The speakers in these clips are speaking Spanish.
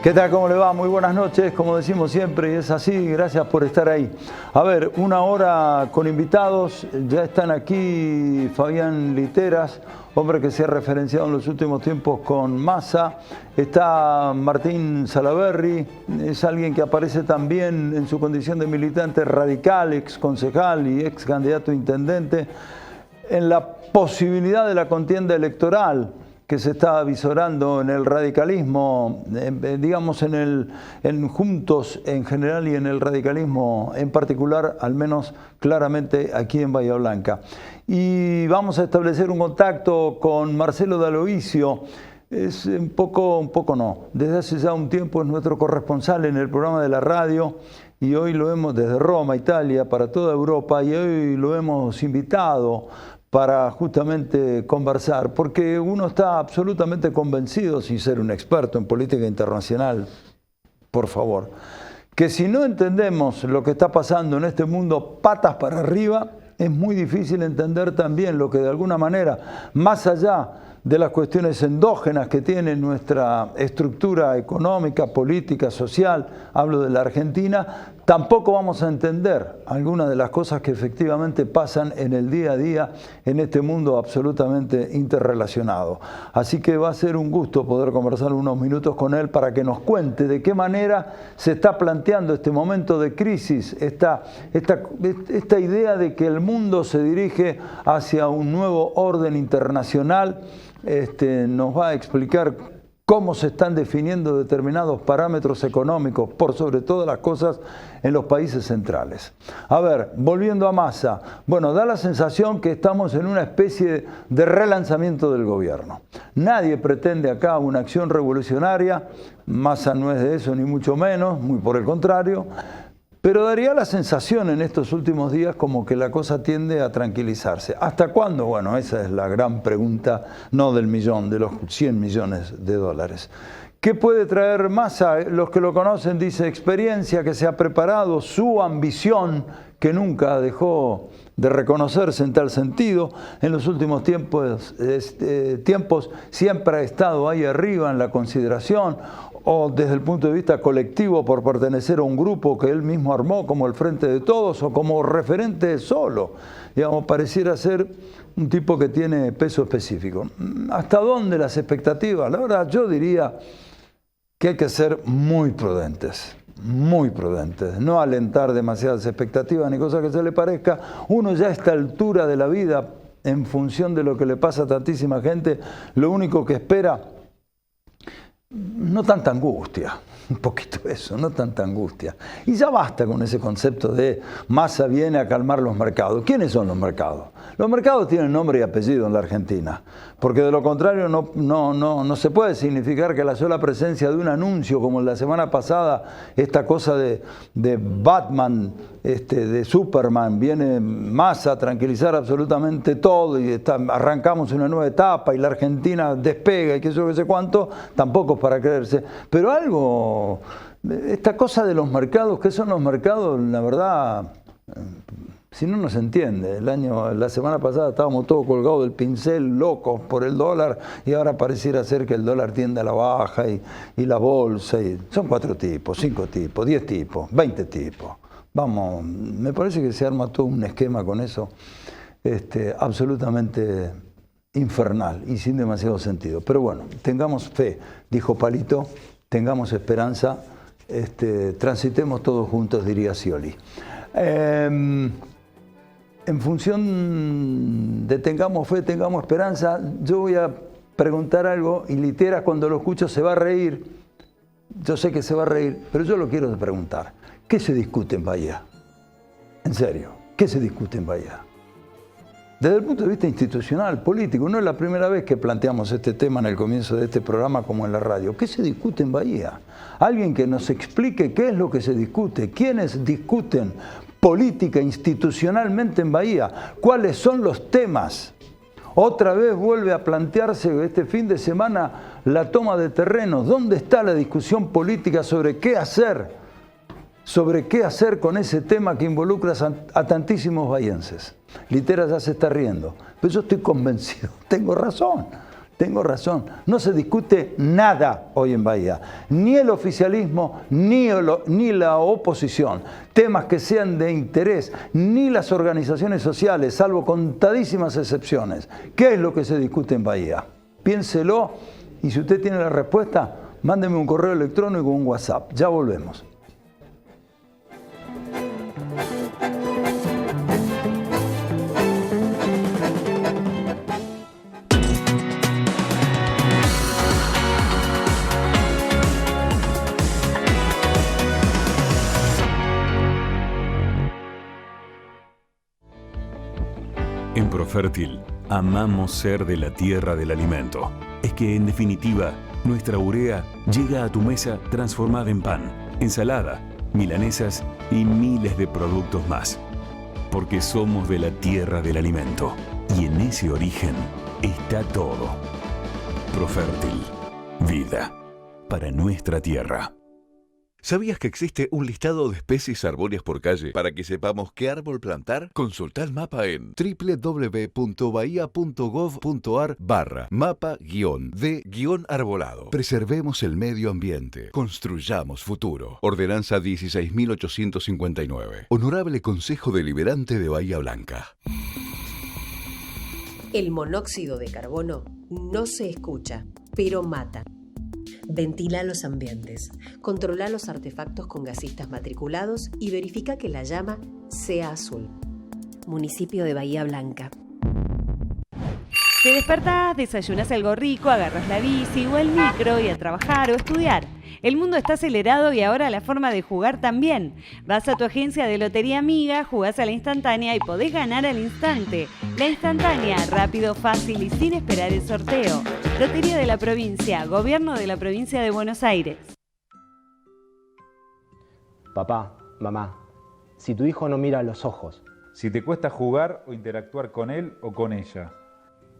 ¿Qué tal? ¿Cómo le va? Muy buenas noches, como decimos siempre, y es así, gracias por estar ahí. A ver, una hora con invitados, ya están aquí Fabián Literas, hombre que se ha referenciado en los últimos tiempos con Massa, está Martín Salaverry, es alguien que aparece también en su condición de militante radical, ex concejal y ex candidato a intendente, en la posibilidad de la contienda electoral que se está avisorando en el radicalismo, digamos en Juntos en general y en el radicalismo en particular, al menos claramente aquí en Bahía Blanca. Y vamos a establecer un contacto con Marcelo D'Aloisio. Es un poco no, desde hace ya un tiempo es nuestro corresponsal en el programa de la radio y hoy lo hemos desde Roma, Italia, para toda Europa, y hoy lo hemos invitado para justamente conversar, porque uno está absolutamente convencido, sin ser un experto en política internacional, por favor, que si no entendemos lo que está pasando en este mundo patas para arriba, es muy difícil entender también lo que de alguna manera, más allá de las cuestiones endógenas que tiene nuestra estructura económica, política, social, hablo de la Argentina, tampoco vamos a entender algunas de las cosas que efectivamente pasan en el día a día en este mundo absolutamente interrelacionado. Así que va a ser un gusto poder conversar unos minutos con él para que nos cuente de qué manera se está planteando este momento de crisis, esta idea de que el mundo se dirige hacia un nuevo orden internacional. Nos va a explicar cómo se están definiendo determinados parámetros económicos, por sobre todas las cosas, en los países centrales. A ver, volviendo a Massa, bueno, da la sensación que estamos en una especie de relanzamiento del gobierno. Nadie pretende acá una acción revolucionaria, Massa no es de eso ni mucho menos, muy por el contrario, pero daría la sensación en estos últimos días como que la cosa tiende a tranquilizarse. ¿Hasta cuándo? Bueno, esa es la gran pregunta, no del millón, de los 100 millones de dólares. ¿Qué puede traer Massa? Los que lo conocen dicen experiencia, que se ha preparado, su ambición, que nunca dejó de reconocerse en tal sentido. En los últimos tiempos siempre ha estado ahí arriba en la consideración, o desde el punto de vista colectivo por pertenecer a un grupo que él mismo armó como el Frente de Todos o como referente solo. Digamos, pareciera ser un tipo que tiene peso específico. ¿Hasta dónde las expectativas? La verdad, yo diría que hay que ser muy prudentes, no alentar demasiadas expectativas ni cosas que se le parezca. Uno ya a esta altura de la vida, en función de lo que le pasa a tantísima gente, lo único que espera, no tanta angustia, un poquito eso, no tanta angustia. Y ya basta con ese concepto de Massa viene a calmar los mercados. ¿Quiénes son los mercados? Los mercados tienen nombre y apellido en la Argentina, porque de lo contrario no se puede significar que la sola presencia de un anuncio, como la semana pasada, esta cosa de Batman, de Superman, viene Massa a tranquilizar absolutamente todo y arrancamos una nueva etapa y la Argentina despega y qué sé cuánto, tampoco es para creerse. Pero algo, esta cosa de los mercados, ¿qué son los mercados? La verdad, si no se entiende. La semana pasada estábamos todos colgados del pincel, locos por el dólar, y ahora pareciera ser que el dólar tiende a la baja y la bolsa. Son 4 tipos, 5 tipos, 10 tipos, 20 tipos. Vamos, me parece que se arma todo un esquema con eso absolutamente infernal y sin demasiado sentido. Pero bueno, tengamos fe, dijo Palito, tengamos esperanza, transitemos todos juntos, diría Scioli. En función de tengamos fe, tengamos esperanza, yo voy a preguntar algo y Literas cuando lo escucho se va a reír. Yo sé que se va a reír, pero yo lo quiero preguntar. ¿Qué se discute en Bahía? En serio, ¿qué se discute en Bahía? Desde el punto de vista institucional, político, no es la primera vez que planteamos este tema en el comienzo de este programa como en la radio. ¿Qué se discute en Bahía? Alguien que nos explique qué es lo que se discute, quiénes discuten política institucionalmente en Bahía, cuáles son los temas. Otra vez vuelve a plantearse este fin de semana la toma de terrenos. ¿Dónde está la discusión política sobre qué hacer? Sobre qué hacer con ese tema que involucra a tantísimos bahienses. Literas ya se está riendo, pero yo estoy convencido, tengo razón. tengo razón. No se discute nada hoy en Bahía. Ni el oficialismo, ni la oposición. Temas que sean de interés, ni las organizaciones sociales, salvo contadísimas excepciones. ¿Qué es lo que se discute en Bahía? Piénselo y si usted tiene la respuesta, mándeme un correo electrónico o un WhatsApp. Ya volvemos. En Profértil, amamos ser de la tierra del alimento. Es que, en definitiva, nuestra urea llega a tu mesa transformada en pan, ensalada, milanesas y miles de productos más. Porque somos de la tierra del alimento. Y en ese origen está todo. Profértil. Vida. Para nuestra tierra. ¿Sabías que existe un listado de especies arbóreas por calle para que sepamos qué árbol plantar? Consulta el mapa en www.bahía.gov.ar/mapa-de-arbolado. Preservemos el medio ambiente. Construyamos futuro. Ordenanza 16.859. Honorable Consejo Deliberante de Bahía Blanca. El monóxido de carbono no se escucha, pero mata. Ventila los ambientes, controla los artefactos con gasistas matriculados y verifica que la llama sea azul. Municipio de Bahía Blanca. Te despertás, desayunas algo rico, agarras la bici o el micro y a trabajar o estudiar. El mundo está acelerado y ahora la forma de jugar también. Vas a tu agencia de Lotería Amiga, jugás a la instantánea y podés ganar al instante. La instantánea, rápido, fácil y sin esperar el sorteo. Lotería de la Provincia, Gobierno de la Provincia de Buenos Aires. Papá, mamá, si tu hijo no mira a los ojos. Si te cuesta jugar o interactuar con él o con ella.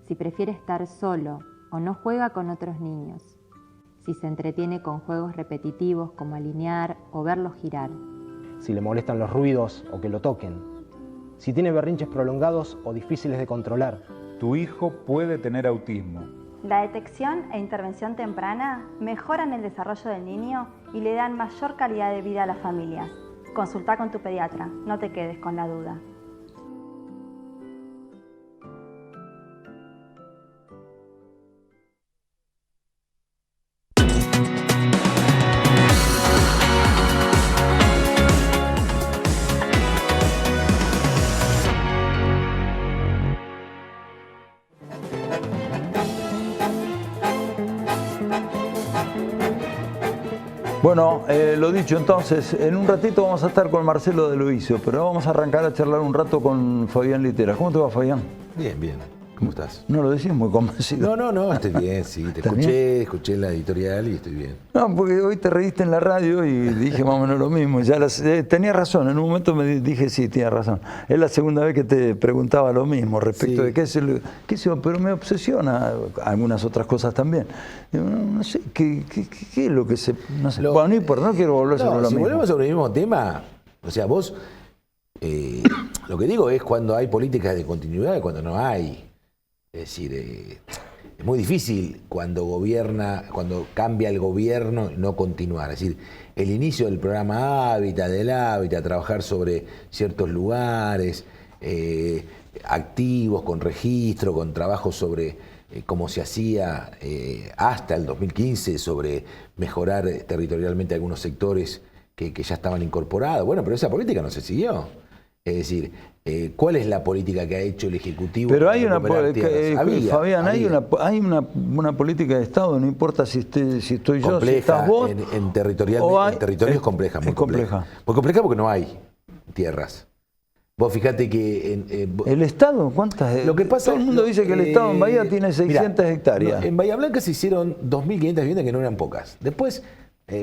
Si prefiere estar solo o no juega con otros niños. Si se entretiene con juegos repetitivos como alinear o verlos girar. Si le molestan los ruidos o que lo toquen. Si tiene berrinches prolongados o difíciles de controlar. Tu hijo puede tener autismo. La detección e intervención temprana mejoran el desarrollo del niño y le dan mayor calidad de vida a las familias. Consulta con tu pediatra, no te quedes con la duda. Bueno, lo dicho entonces, en un ratito vamos a estar con Marcelo de Luiso, pero vamos a arrancar a charlar un rato con Fabián Literas. ¿Cómo te va, Fabián? Bien, bien. ¿Cómo estás? No lo decís muy convencido. No, estoy bien, sí. Te escuché la editorial y estoy bien. No, porque hoy te reíste en la radio y dije más o menos lo mismo. Ya tenía razón, en un momento me dije sí, tienes razón. Es la segunda vez que te preguntaba lo mismo respecto de qué pero me obsesiona algunas otras cosas también. No sé, ¿qué es lo que se...? No sé. Bueno, no importa, no quiero volver sobre lo mismo. Si volvemos sobre el mismo tema, o sea, vos... lo que digo es cuando hay políticas de continuidad y cuando no hay. Es decir, es muy difícil cuando cambia el gobierno no continuar. Es decir, el inicio del programa Hábitat, trabajar sobre ciertos lugares, activos, con registro, con trabajo sobre cómo se hacía hasta el 2015, sobre mejorar territorialmente algunos sectores que ya estaban incorporados. Bueno, pero esa política no se siguió. Es decir, ¿cuál es la política que ha hecho el Ejecutivo? Pero hay una política, Fabián, hay una política de Estado, no importa si estoy yo, si estás vos. En territorio es compleja, muy compleja. Muy compleja porque no hay tierras. Vos fíjate que... ¿El Estado? ¿Cuántas? Lo que pasa, todo el mundo dice que el Estado en Bahía tiene 600 hectáreas. En Bahía Blanca se hicieron 2.500 viviendas que no eran pocas. Después,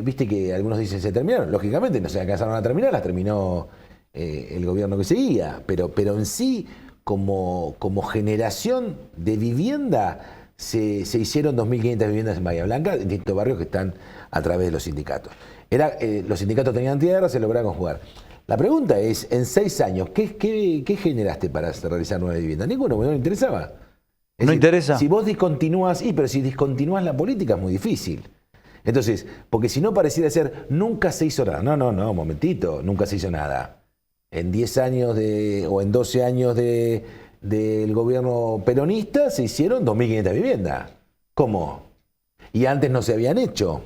viste que algunos dicen se terminaron. Lógicamente no se alcanzaron a terminar, las terminó... el gobierno que seguía, pero en sí, como generación de vivienda, se hicieron 2.500 viviendas en Bahía Blanca, en distintos barrios que están a través de los sindicatos. Los sindicatos tenían tierra, se lograron jugar. La pregunta es, en 6 años, ¿qué generaste para realizar nuevas viviendas? Ninguno, no le interesaba. ¿No interesa? Si vos discontinúas, pero si discontinúas la política es muy difícil. Entonces, porque si no pareciera ser, nunca se hizo nada. No, momentito, nunca se hizo nada. En 10 años o en 12 años del gobierno peronista se hicieron 2.500 viviendas. ¿Cómo? Y antes no se habían hecho.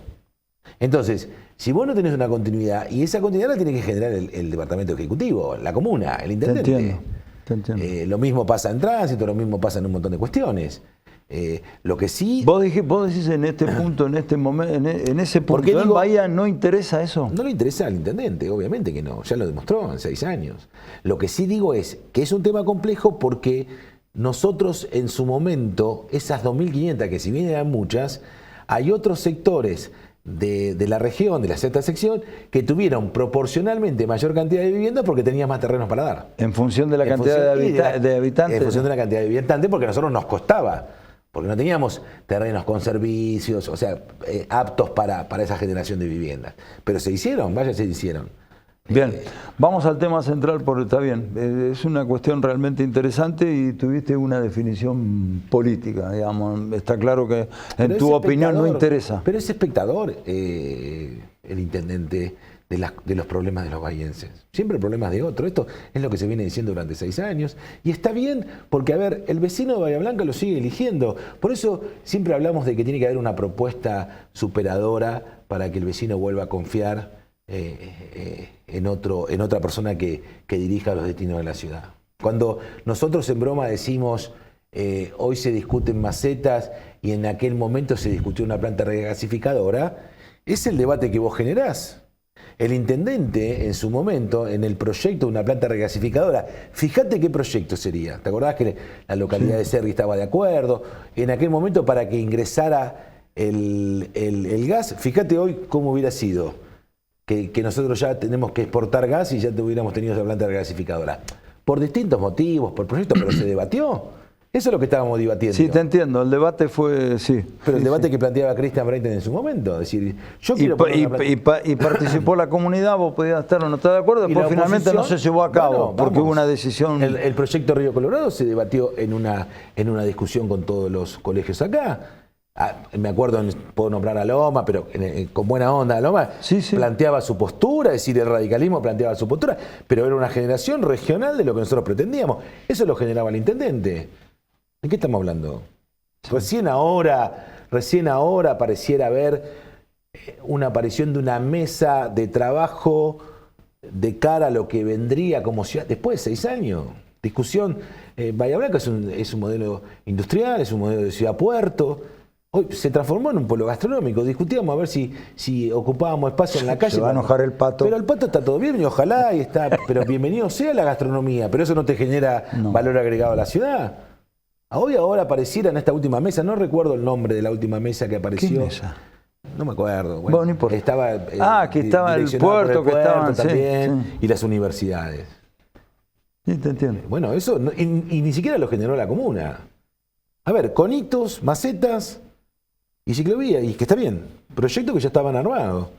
Entonces, si vos no tenés una continuidad, y esa continuidad la tiene que generar el departamento ejecutivo, la comuna, el intendente. Te entiendo. Lo mismo pasa en tránsito, lo mismo pasa en un montón de cuestiones. Lo que sí... Vos decís en este punto, en este momento, en ese punto, ¿en Bahía no interesa eso? No le interesa al intendente, obviamente que no, ya lo demostró en 6 años. Lo que sí digo es que es un tema complejo porque nosotros en su momento, esas 2.500, que si bien eran muchas, hay otros sectores de la región, de la sexta sección, que tuvieron proporcionalmente mayor cantidad de viviendas porque tenían más terrenos para dar. En función de la cantidad de habitantes. En función de la cantidad de habitantes, porque a nosotros nos costaba. Porque no teníamos terrenos con servicios, o sea, aptos para esa generación de viviendas. Pero se hicieron, se hicieron. Bien, vamos al tema central porque está bien. Es una cuestión realmente interesante y tuviste una definición política, digamos. Está claro que en tu opinión no interesa. Pero es espectador el intendente de los problemas de los bahienses. Siempre problemas de otro. Esto es lo que se viene diciendo durante 6 años. Y está bien porque, a ver, el vecino de Bahía Blanca lo sigue eligiendo. Por eso siempre hablamos de que tiene que haber una propuesta superadora para que el vecino vuelva a confiar en otra persona que dirija los destinos de la ciudad. Cuando nosotros en broma decimos hoy se discuten macetas y en aquel momento se discutió una planta regasificadora, es el debate que vos generás. El intendente, en su momento, en el proyecto de una planta regasificadora, fíjate qué proyecto sería. ¿Te acordás que la localidad de Sergi estaba de acuerdo? En aquel momento, para que ingresara el gas, fíjate hoy cómo hubiera sido. Que nosotros ya tenemos que exportar gas y ya hubiéramos tenido esa planta regasificadora. Por distintos motivos, por proyectos, pero se debatió. Eso es lo que estábamos debatiendo. Sí, te entiendo. El debate fue, sí. Pero el debate que planteaba Cristian Breiten en su momento. Es decir, yo quiero y participó la comunidad, vos podías estar o no estar de acuerdo, pero finalmente no se llevó a cabo, porque hubo una decisión... El proyecto Río Colorado se debatió en una discusión con todos los colegios acá. Me acuerdo, puedo nombrar a Loma, pero con buena onda, Loma planteaba su postura, es decir, el radicalismo planteaba su postura, pero era una generación regional de lo que nosotros pretendíamos. Eso lo generaba el intendente. ¿De qué estamos hablando? Recién ahora pareciera haber una aparición de una mesa de trabajo de cara a lo que vendría como ciudad después de 6 años. Discusión, Bahía Blanca es un modelo industrial, es un modelo de ciudad-puerto. Hoy se transformó en un polo gastronómico. Discutíamos a ver si ocupábamos espacio en la calle. Se va a enojar el Pato. Pero el Pato está todo bien y ojalá pero bienvenido sea la gastronomía, pero eso no te genera valor agregado a la ciudad. Hoy ahora apareciera en esta última mesa, no recuerdo el nombre de la última mesa que apareció. ¿Qué mesa? No me acuerdo. Bueno, no importa. Que estaba el puerto, que estaban también, y las universidades. Sí, te entiendo. Bueno, eso y ni siquiera lo generó la comuna. A ver, con hitos, macetas y ciclovía, y que está bien, proyectos que ya estaban armados.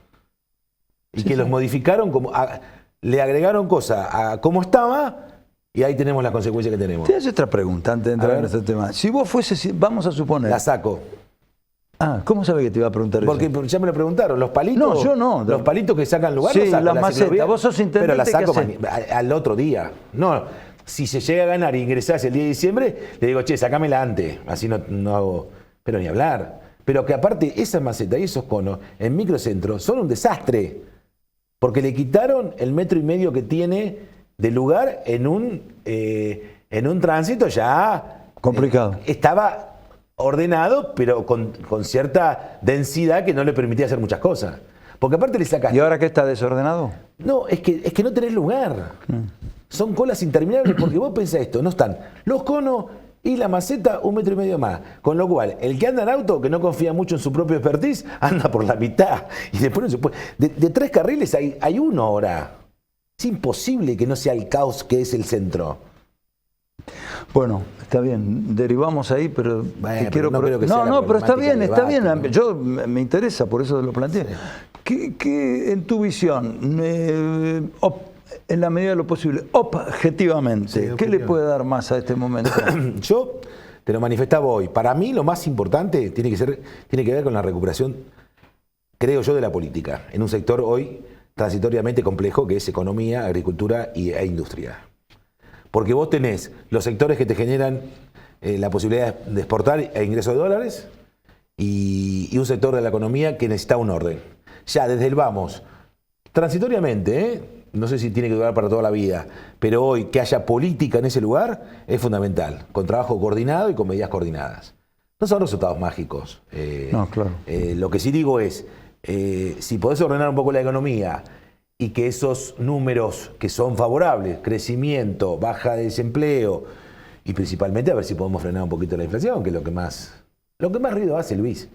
Y que los modificaron, le agregaron cosas a cómo estaba. Y ahí tenemos las consecuencias que tenemos. Te hace otra pregunta antes de entrar en este tema. Si vos fueses, vamos a suponer... La saco. ¿Cómo sabe que te iba a preguntar Porque eso? Porque ya me lo preguntaron. Los palitos... No, yo no. Los palitos que sacan lugar, sí, los saco. Las macetas. Vos sos intendente, pero la saco ¿qué al otro día. No, si se llega a ganar e ingresás el 10 de diciembre, le digo, che, sacámela antes. Así no hago... Pero ni hablar. Pero que aparte, esas macetas y esos conos en microcentro son un desastre. Porque le quitaron el 1,5 metros que tiene... de lugar en un tránsito ya complicado. Estaba ordenado, pero con cierta densidad que no le permitía hacer muchas cosas. Porque aparte le sacaste... ¿Y ahora qué está desordenado? No, es que no tenés lugar. Son colas interminables porque vos pensás esto, no están los conos y la maceta 1,5 metros más. Con lo cual, el que anda en auto, que no confía mucho en su propio expertise, anda por la mitad. Y después no se puede. De 3 carriles hay uno ahora. Es imposible que no sea el caos que es el centro. Bueno, está bien, derivamos ahí, pero quiero... pero está bien, está bien. ¿No? Yo me interesa, por eso lo planteé. Sí. ¿Qué en tu visión, en la medida de lo posible, objetivamente, qué le puede dar más a este momento? Yo te lo manifestaba hoy. Para mí lo más importante tiene que ver con la recuperación, creo yo, de la política, en un sector hoy transitoriamente complejo que es economía, agricultura e industria. Porque vos tenés los sectores que te generan la posibilidad de exportar e ingreso de dólares y un sector de la economía que necesita un orden. Ya desde el vamos, transitoriamente, no sé si tiene que durar para toda la vida, pero hoy que haya política en ese lugar es fundamental, con trabajo coordinado y con medidas coordinadas. No son resultados mágicos. No, claro. Lo que sí digo es, si podés ordenar un poco la economía y que esos números que son favorables, crecimiento, baja de desempleo, y principalmente a ver si podemos frenar un poquito la inflación, que es lo que más ruido hace, Luis.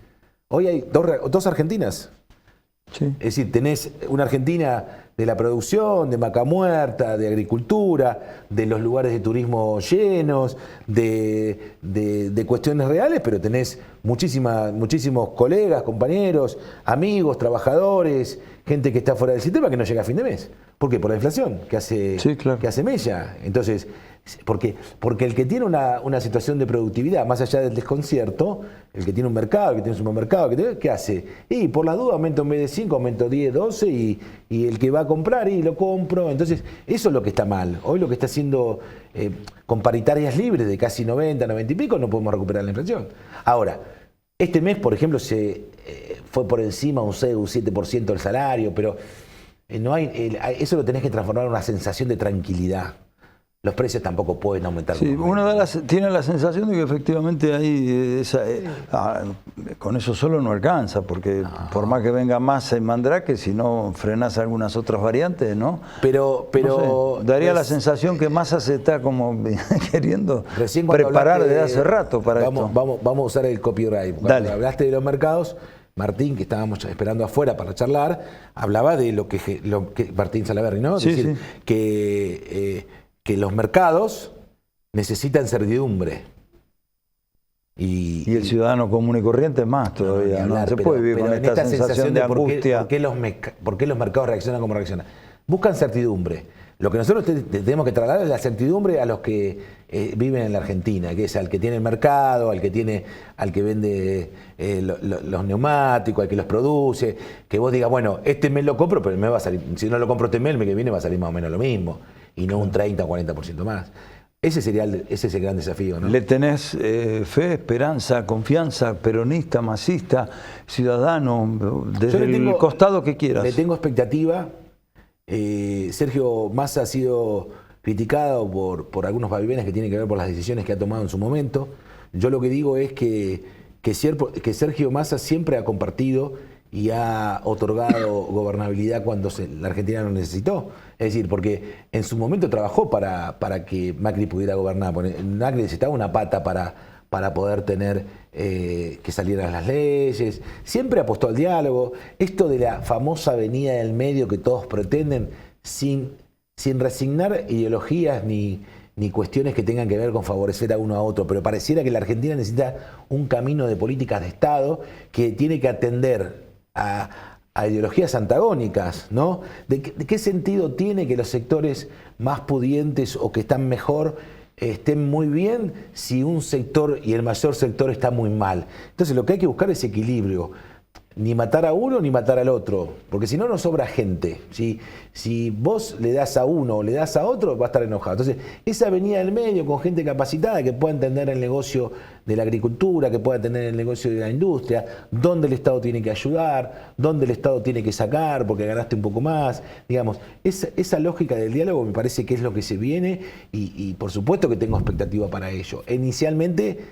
Hoy hay dos Argentinas. Sí. Es decir, tenés una Argentina de la producción, de vaca muerta, de agricultura, de los lugares de turismo llenos, de cuestiones reales, pero tenés muchísimos colegas, compañeros, amigos, trabajadores, gente que está fuera del sistema que no llega a fin de mes. ¿Por qué? Por la inflación que hace, sí, claro, que hace mella. Entonces, porque el que tiene una situación de productividad, más allá del desconcierto, el que tiene un mercado, el que tiene un supermercado, ¿qué hace? Y por la duda aumento en vez de 5, aumento 10, 12 y el que va a comprar y lo compro. Entonces, eso es lo que está mal. Hoy lo que está haciendo con paritarias libres de casi 90, 90 y pico, no podemos recuperar la inflación. Ahora, este mes, por ejemplo, fue por encima un 6 o un 7% del salario, pero no eso lo tenés que transformar en una sensación de tranquilidad. Los precios tampoco pueden aumentar. Sí, uno tiene la sensación de que efectivamente hay con eso solo no alcanza, porque por más que venga Massa y Mandrake, si no frenás algunas otras variantes, ¿no? Pero no sé, daría la sensación que Massa se está como queriendo preparar desde hace rato para esto. Vamos a usar el copyright. Cuando hablaste de los mercados, Martín, que estábamos esperando afuera para charlar, hablaba de lo que Martín Salaverry, ¿no? Es decir, que los mercados necesitan certidumbre. Y el ciudadano común y corriente más todavía, ¿no? Se puede vivir con esta sensación de angustia. ¿Por qué los mercados reaccionan como reaccionan? Buscan certidumbre. Lo que nosotros tenemos que trasladar es la certidumbre a los que viven en la Argentina, que es al que tiene el mercado, al que vende los neumáticos, al que los produce, que vos digas, bueno, este mes lo compro, pero el mes va a salir, si no lo compro este mes, el mes que viene va a salir más o menos lo mismo, y no un 30 o 40% más. Ese es el gran desafío, ¿no? ¿Le tenés fe, esperanza, confianza, peronista, masista, ciudadano, desde el costado que quieras? Le tengo expectativa. Sergio Massa ha sido criticado por algunos vaivenes que tienen que ver por las decisiones que ha tomado en su momento. Yo lo que digo es que Sergio Massa siempre ha compartido y ha otorgado gobernabilidad cuando la Argentina lo necesitó. Es decir, porque en su momento trabajó para que Macri pudiera gobernar. Macri necesitaba una pata para poder tener que salieran las leyes. Siempre apostó al diálogo. Esto de la famosa avenida del medio que todos pretenden, sin resignar ideologías ni cuestiones que tengan que ver con favorecer a uno a otro, pero pareciera que la Argentina necesita un camino de políticas de Estado que tiene que atender a ideologías antagónicas, ¿no? ¿De qué sentido tiene que los sectores más pudientes o que están mejor estén muy bien si un sector y el mayor sector está muy mal? Entonces lo que hay que buscar es equilibrio. Ni matar a uno ni matar al otro, porque si no nos sobra gente. Si vos le das a uno o le das a otro, va a estar enojado. Entonces, esa avenida del medio con gente capacitada que pueda entender el negocio de la agricultura, que pueda entender el negocio de la industria, dónde el Estado tiene que ayudar, dónde el Estado tiene que sacar porque ganaste un poco más. Digamos, esa lógica del diálogo me parece que es lo que se viene y por supuesto que tengo expectativa para ello. Inicialmente,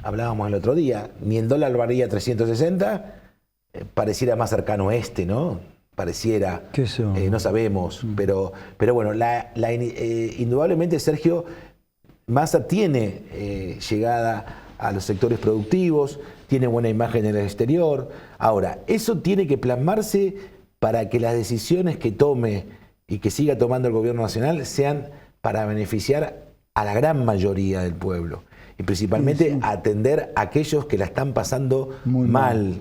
hablábamos el otro día, ni el dólar valía 360, pareciera más cercano ¿no? Pareciera, no sabemos, pero bueno, indudablemente Sergio Massa tiene llegada a los sectores productivos, tiene buena imagen en el exterior. Ahora, eso tiene que plasmarse para que las decisiones que tome y que siga tomando el gobierno nacional sean para beneficiar a la gran mayoría del pueblo. Y principalmente atender a aquellos que la están pasando muy mal,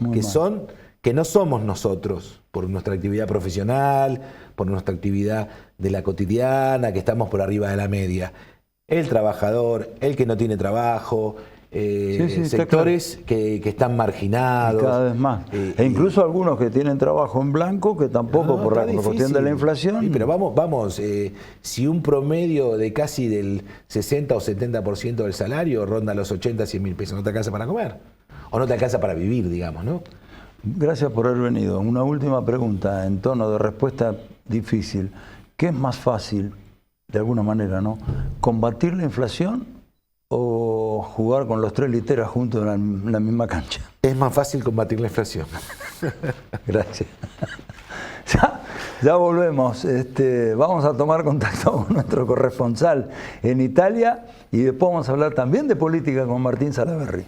que no somos nosotros, por nuestra actividad profesional, por nuestra actividad de la cotidiana, que estamos por arriba de la media. El trabajador, el que no tiene trabajo, sectores que están marginados. Y cada vez más. E incluso algunos que tienen trabajo en blanco, que tampoco por la cuestión de la inflación. Sí, pero vamos, si un promedio de casi del 60 o 70% del salario ronda los 80, 100 mil pesos, no te alcanza para comer. O no te alcanza para vivir, digamos, ¿no? Gracias por haber venido. Una última pregunta en tono de respuesta difícil. ¿Qué es más fácil, de alguna manera, ¿no? ¿Combatir la inflación o jugar con los 3 literas juntos en la misma cancha? Es más fácil combatir la inflación. Gracias. Ya volvemos. Vamos a tomar contacto con nuestro corresponsal en Italia y después vamos a hablar también de política con Martín Salaverry.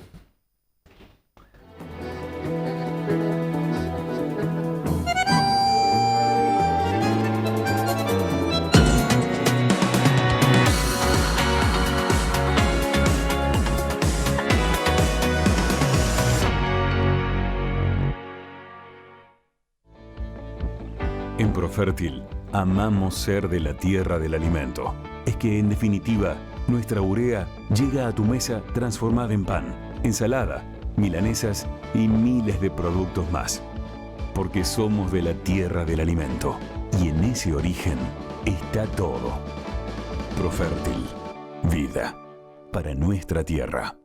En Profértil, amamos ser de la tierra del alimento. Es que, en definitiva, nuestra urea llega a tu mesa transformada en pan, ensalada, milanesas y miles de productos más. Porque somos de la tierra del alimento. Y en ese origen está todo. Profértil. Vida. Para nuestra tierra.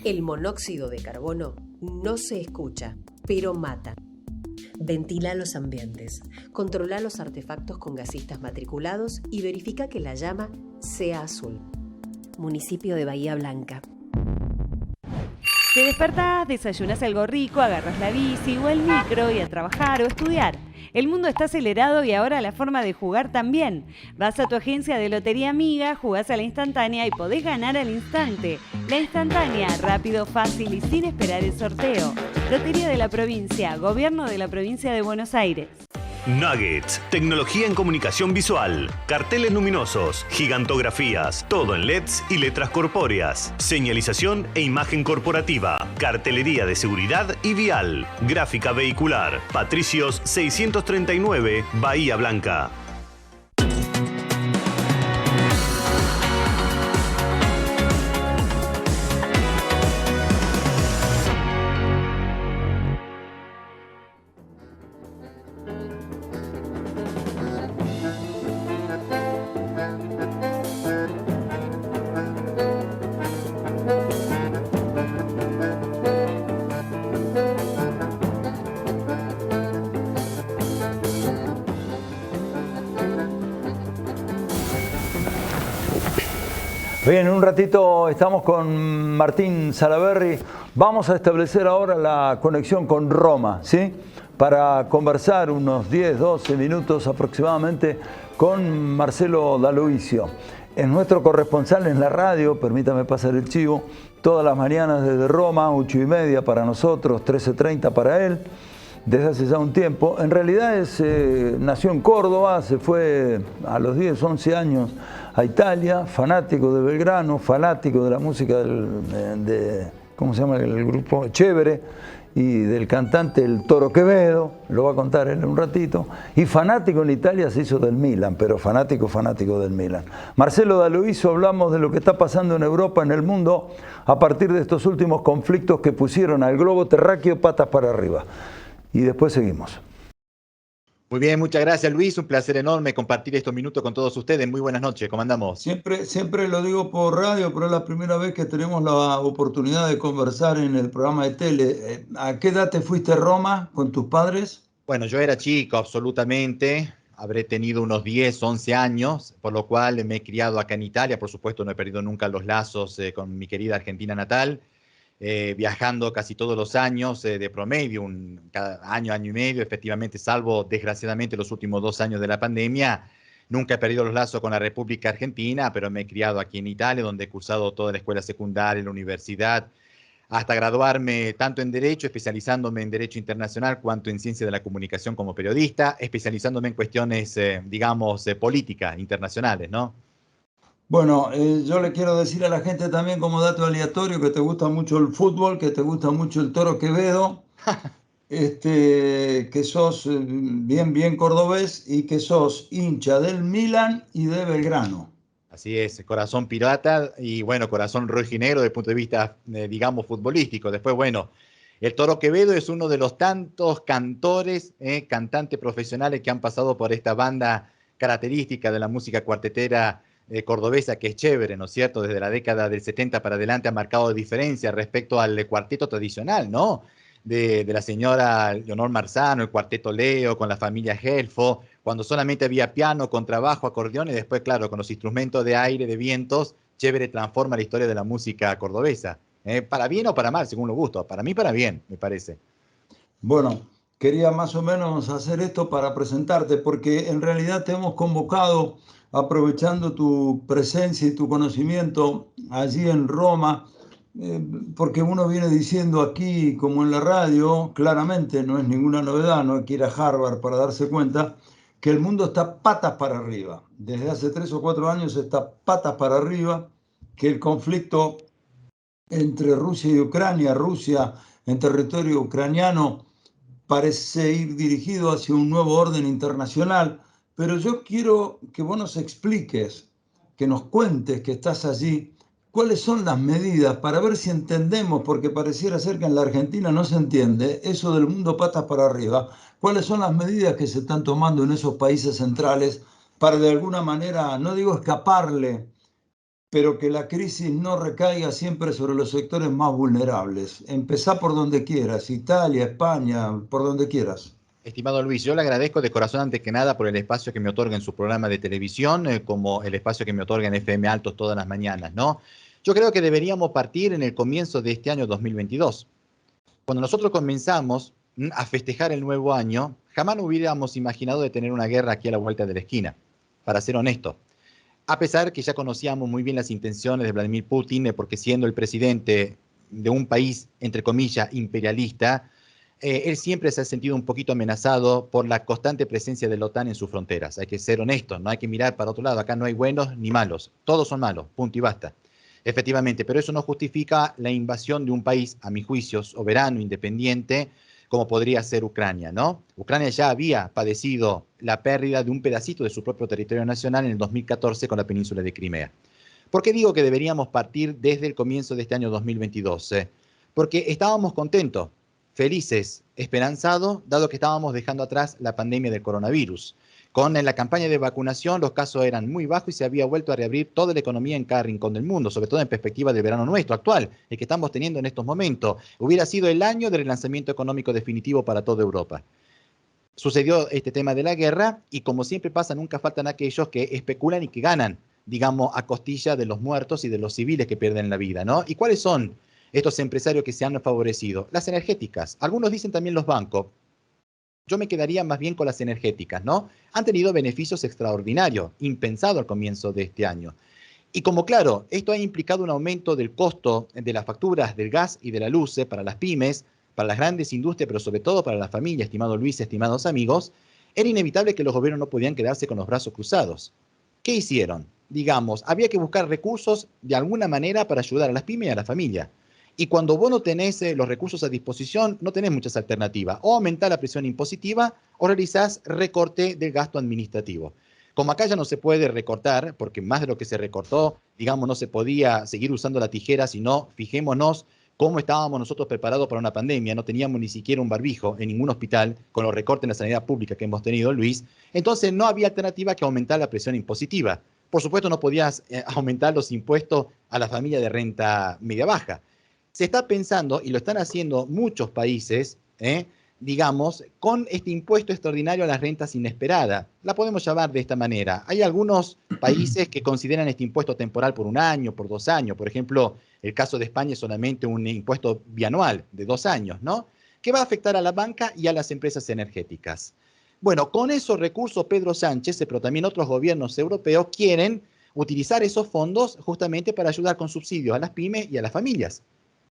El monóxido de carbono no se escucha, pero mata. Ventila los ambientes, controla los artefactos con gasistas matriculados y verifica que la llama sea azul. Municipio de Bahía Blanca. Te despertás, desayunas algo rico, agarras la bici o el micro y a trabajar o estudiar. El mundo está acelerado y ahora la forma de jugar también. Vas a tu agencia de Lotería Amiga, jugás a la instantánea y podés ganar al instante. La instantánea, rápido, fácil y sin esperar el sorteo. Lotería de la Provincia, Gobierno de la Provincia de Buenos Aires. Nuggets, tecnología en comunicación visual, carteles luminosos, gigantografías, todo en LEDs y letras corpóreas, señalización e imagen corporativa, cartelería de seguridad y vial, gráfica vehicular, Patricios 639, Bahía Blanca. Bien, en un ratito estamos con Martín Salaverry. Vamos a establecer ahora la conexión con Roma, ¿sí? Para conversar unos 10, 12 minutos aproximadamente con Marcelo D'Aloisio. Es nuestro corresponsal en la radio, permítame pasar el chivo, todas las mañanas desde Roma, 8:30 para nosotros, 13:30 para él, desde hace ya un tiempo. En realidad nació en Córdoba, se fue a los 10, 11 años a Italia, fanático de Belgrano, fanático de la música ¿cómo se llama el grupo? Chévere, y del cantante el Toro Quevedo, lo va a contar él en un ratito, y fanático en Italia se hizo del Milan, pero fanático del Milan. Marcelo D'Aloisio, hablamos de lo que está pasando en Europa, en el mundo, a partir de estos últimos conflictos que pusieron al globo terráqueo patas para arriba. Y después seguimos. Muy bien, muchas gracias Luis, un placer enorme compartir estos minutos con todos ustedes. Muy buenas noches, ¿cómo andamos? Siempre lo digo por radio, pero es la primera vez que tenemos la oportunidad de conversar en el programa de tele. ¿A qué edad te fuiste a Roma con tus padres? Bueno, yo era chico, absolutamente. Habré tenido unos 10, 11 años, por lo cual me he criado acá en Italia. Por supuesto, no he perdido nunca los lazos con mi querida Argentina natal. Viajando casi todos los años, de promedio, cada año, año y medio, efectivamente, salvo desgraciadamente los últimos 2 años de la pandemia. Nunca he perdido los lazos con la República Argentina, pero me he criado aquí en Italia, donde he cursado toda la escuela secundaria, la universidad, hasta graduarme tanto en Derecho, especializándome en Derecho Internacional, cuanto en Ciencia de la Comunicación como periodista, especializándome en cuestiones, digamos, políticas internacionales, ¿no? Bueno, yo le quiero decir a la gente también como dato aleatorio que te gusta mucho el fútbol, que te gusta mucho el Toro Quevedo, que sos bien cordobés y que sos hincha del Milan y de Belgrano. Así es, corazón pirata y bueno, corazón rojinegro desde el punto de vista, digamos, futbolístico. Después, bueno, el Toro Quevedo es uno de los tantos cantores, cantantes profesionales que han pasado por esta banda característica de la música cuartetera cordobesa, que es chévere, ¿no es cierto? Desde la década del 70 para adelante ha marcado diferencia respecto al cuarteto tradicional, ¿no? De la señora Leonor Marzano, el cuarteto Leo, con la familia Gelfo, cuando solamente había piano, contrabajo, acordeón, y después, claro, con los instrumentos de aire, de vientos, chévere transforma la historia de la música cordobesa. Para bien o para mal, según los gustos. Para mí, para bien, me parece. Bueno, quería más o menos hacer esto para presentarte, porque en realidad te hemos convocado aprovechando tu presencia y tu conocimiento allí en Roma, porque uno viene diciendo aquí, como en la radio, claramente, no es ninguna novedad, no hay que ir a Harvard para darse cuenta, que el mundo está patas para arriba. Desde hace 3 o 4 años está patas para arriba, que el conflicto entre Rusia y Ucrania, Rusia en territorio ucraniano, parece ir dirigido hacia un nuevo orden internacional, pero yo quiero que vos nos expliques, que nos cuentes que estás allí, cuáles son las medidas para ver si entendemos, porque pareciera ser que en la Argentina no se entiende eso del mundo patas para arriba, cuáles son las medidas que se están tomando en esos países centrales para de alguna manera, no digo escaparle, pero que la crisis no recaiga siempre sobre los sectores más vulnerables. Empezá por donde quieras, Italia, España, por donde quieras. Estimado Luis, yo le agradezco de corazón antes que nada por el espacio que me otorga en su programa de televisión, como el espacio que me otorga en FM Altos todas las mañanas, ¿no? Yo creo que deberíamos partir en el comienzo de este año 2022. Cuando nosotros comenzamos a festejar el nuevo año, jamás nos hubiéramos imaginado de tener una guerra aquí a la vuelta de la esquina, para ser honesto. A pesar que ya conocíamos muy bien las intenciones de Vladimir Putin, porque siendo el presidente de un país, entre comillas, imperialista, él siempre se ha sentido un poquito amenazado por la constante presencia de la OTAN en sus fronteras. Hay que ser honestos, no hay que mirar para otro lado. Acá no hay buenos ni malos, todos son malos, punto y basta. Efectivamente, pero eso no justifica la invasión de un país, a mi juicio, soberano, independiente, como podría ser Ucrania, ¿no? Ucrania ya había padecido la pérdida de un pedacito de su propio territorio nacional en el 2014 con la península de Crimea. ¿Por qué digo que deberíamos partir desde el comienzo de este año 2022? Porque estábamos contentos, felices, esperanzados, dado que estábamos dejando atrás la pandemia del coronavirus. Con la campaña de vacunación los casos eran muy bajos y se había vuelto a reabrir toda la economía en cada rincón del mundo, sobre todo en perspectiva del verano nuestro actual, el que estamos teniendo en estos momentos. Hubiera sido el año del relanzamiento económico definitivo para toda Europa. Sucedió este tema de la guerra y como siempre pasa, nunca faltan aquellos que especulan y que ganan, digamos, a costilla de los muertos y de los civiles que pierden la vida, ¿no? ¿Y cuáles son estos empresarios que se han favorecido? Las energéticas. Algunos dicen también los bancos. Yo me quedaría más bien con las energéticas, ¿no? Han tenido beneficios extraordinarios, impensado al comienzo de este año. Y como claro, esto ha implicado un aumento del costo de las facturas del gas y de la luz para las pymes, para las grandes industrias, pero sobre todo para la familia, estimado Luis, estimados amigos, era inevitable que los gobiernos no podían quedarse con los brazos cruzados. ¿Qué hicieron? Digamos, había que buscar recursos de alguna manera para ayudar a las pymes y a la familia. Y cuando vos no tenés los recursos a disposición, no tenés muchas alternativas. O aumentás la presión impositiva o realizás recorte del gasto administrativo. Como acá ya no se puede recortar, porque más de lo que se recortó, digamos, no se podía seguir usando la tijera, sino fijémonos cómo estábamos nosotros preparados para una pandemia. No teníamos ni siquiera un barbijo en ningún hospital con los recortes en la sanidad pública que hemos tenido, Luis. Entonces no había alternativa que aumentar la presión impositiva. Por supuesto no podías aumentar los impuestos a la familia de renta media-baja. Se está pensando, y lo están haciendo muchos países, digamos, con este impuesto extraordinario a las rentas inesperadas. La podemos llamar de esta manera. Hay algunos países que consideran este impuesto temporal por 1 año, por 2 años. Por ejemplo, el caso de España es solamente un impuesto bianual de 2 años, ¿no? Que va a afectar a la banca y a las empresas energéticas. Bueno, con esos recursos Pedro Sánchez, pero también otros gobiernos europeos, quieren utilizar esos fondos justamente para ayudar con subsidios a las pymes y a las familias.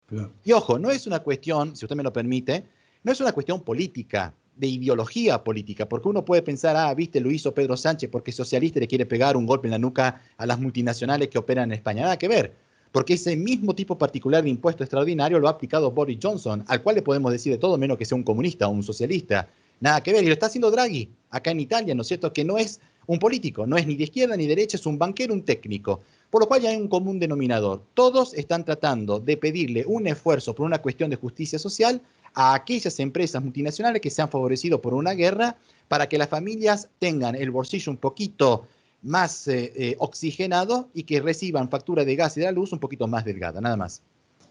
Claro. Y ojo, no es una cuestión, si usted me lo permite, no es una cuestión política, de ideología política, porque uno puede pensar, viste, lo hizo Pedro Sánchez porque es socialista y le quiere pegar un golpe en la nuca a las multinacionales que operan en España. Nada que ver, porque ese mismo tipo particular de impuesto extraordinario lo ha aplicado Boris Johnson, al cual le podemos decir de todo menos que sea un comunista o un socialista. Nada que ver, y lo está haciendo Draghi, acá en Italia, ¿no es cierto? Que no es un político, no es ni de izquierda ni derecha, es un banquero, un técnico. Por lo cual ya hay un común denominador. Todos están tratando de pedirle un esfuerzo por una cuestión de justicia social a aquellas empresas multinacionales que se han favorecido por una guerra para que las familias tengan el bolsillo un poquito más oxigenado y que reciban factura de gas y de la luz un poquito más delgada, nada más.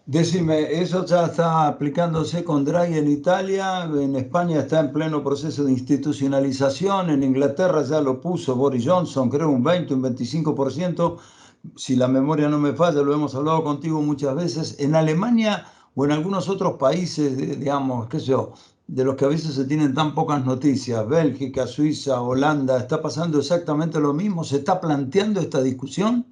Decime, ¿eso ya está aplicándose con Draghi en Italia? En España está en pleno proceso de institucionalización, en Inglaterra ya lo puso Boris Johnson, creo un 20, un 25%, si la memoria no me falla, lo hemos hablado contigo muchas veces. En Alemania o en algunos otros países, digamos, qué sé yo, de los que a veces se tienen tan pocas noticias, Bélgica, Suiza, Holanda, ¿está pasando exactamente lo mismo? ¿Se está planteando esta discusión?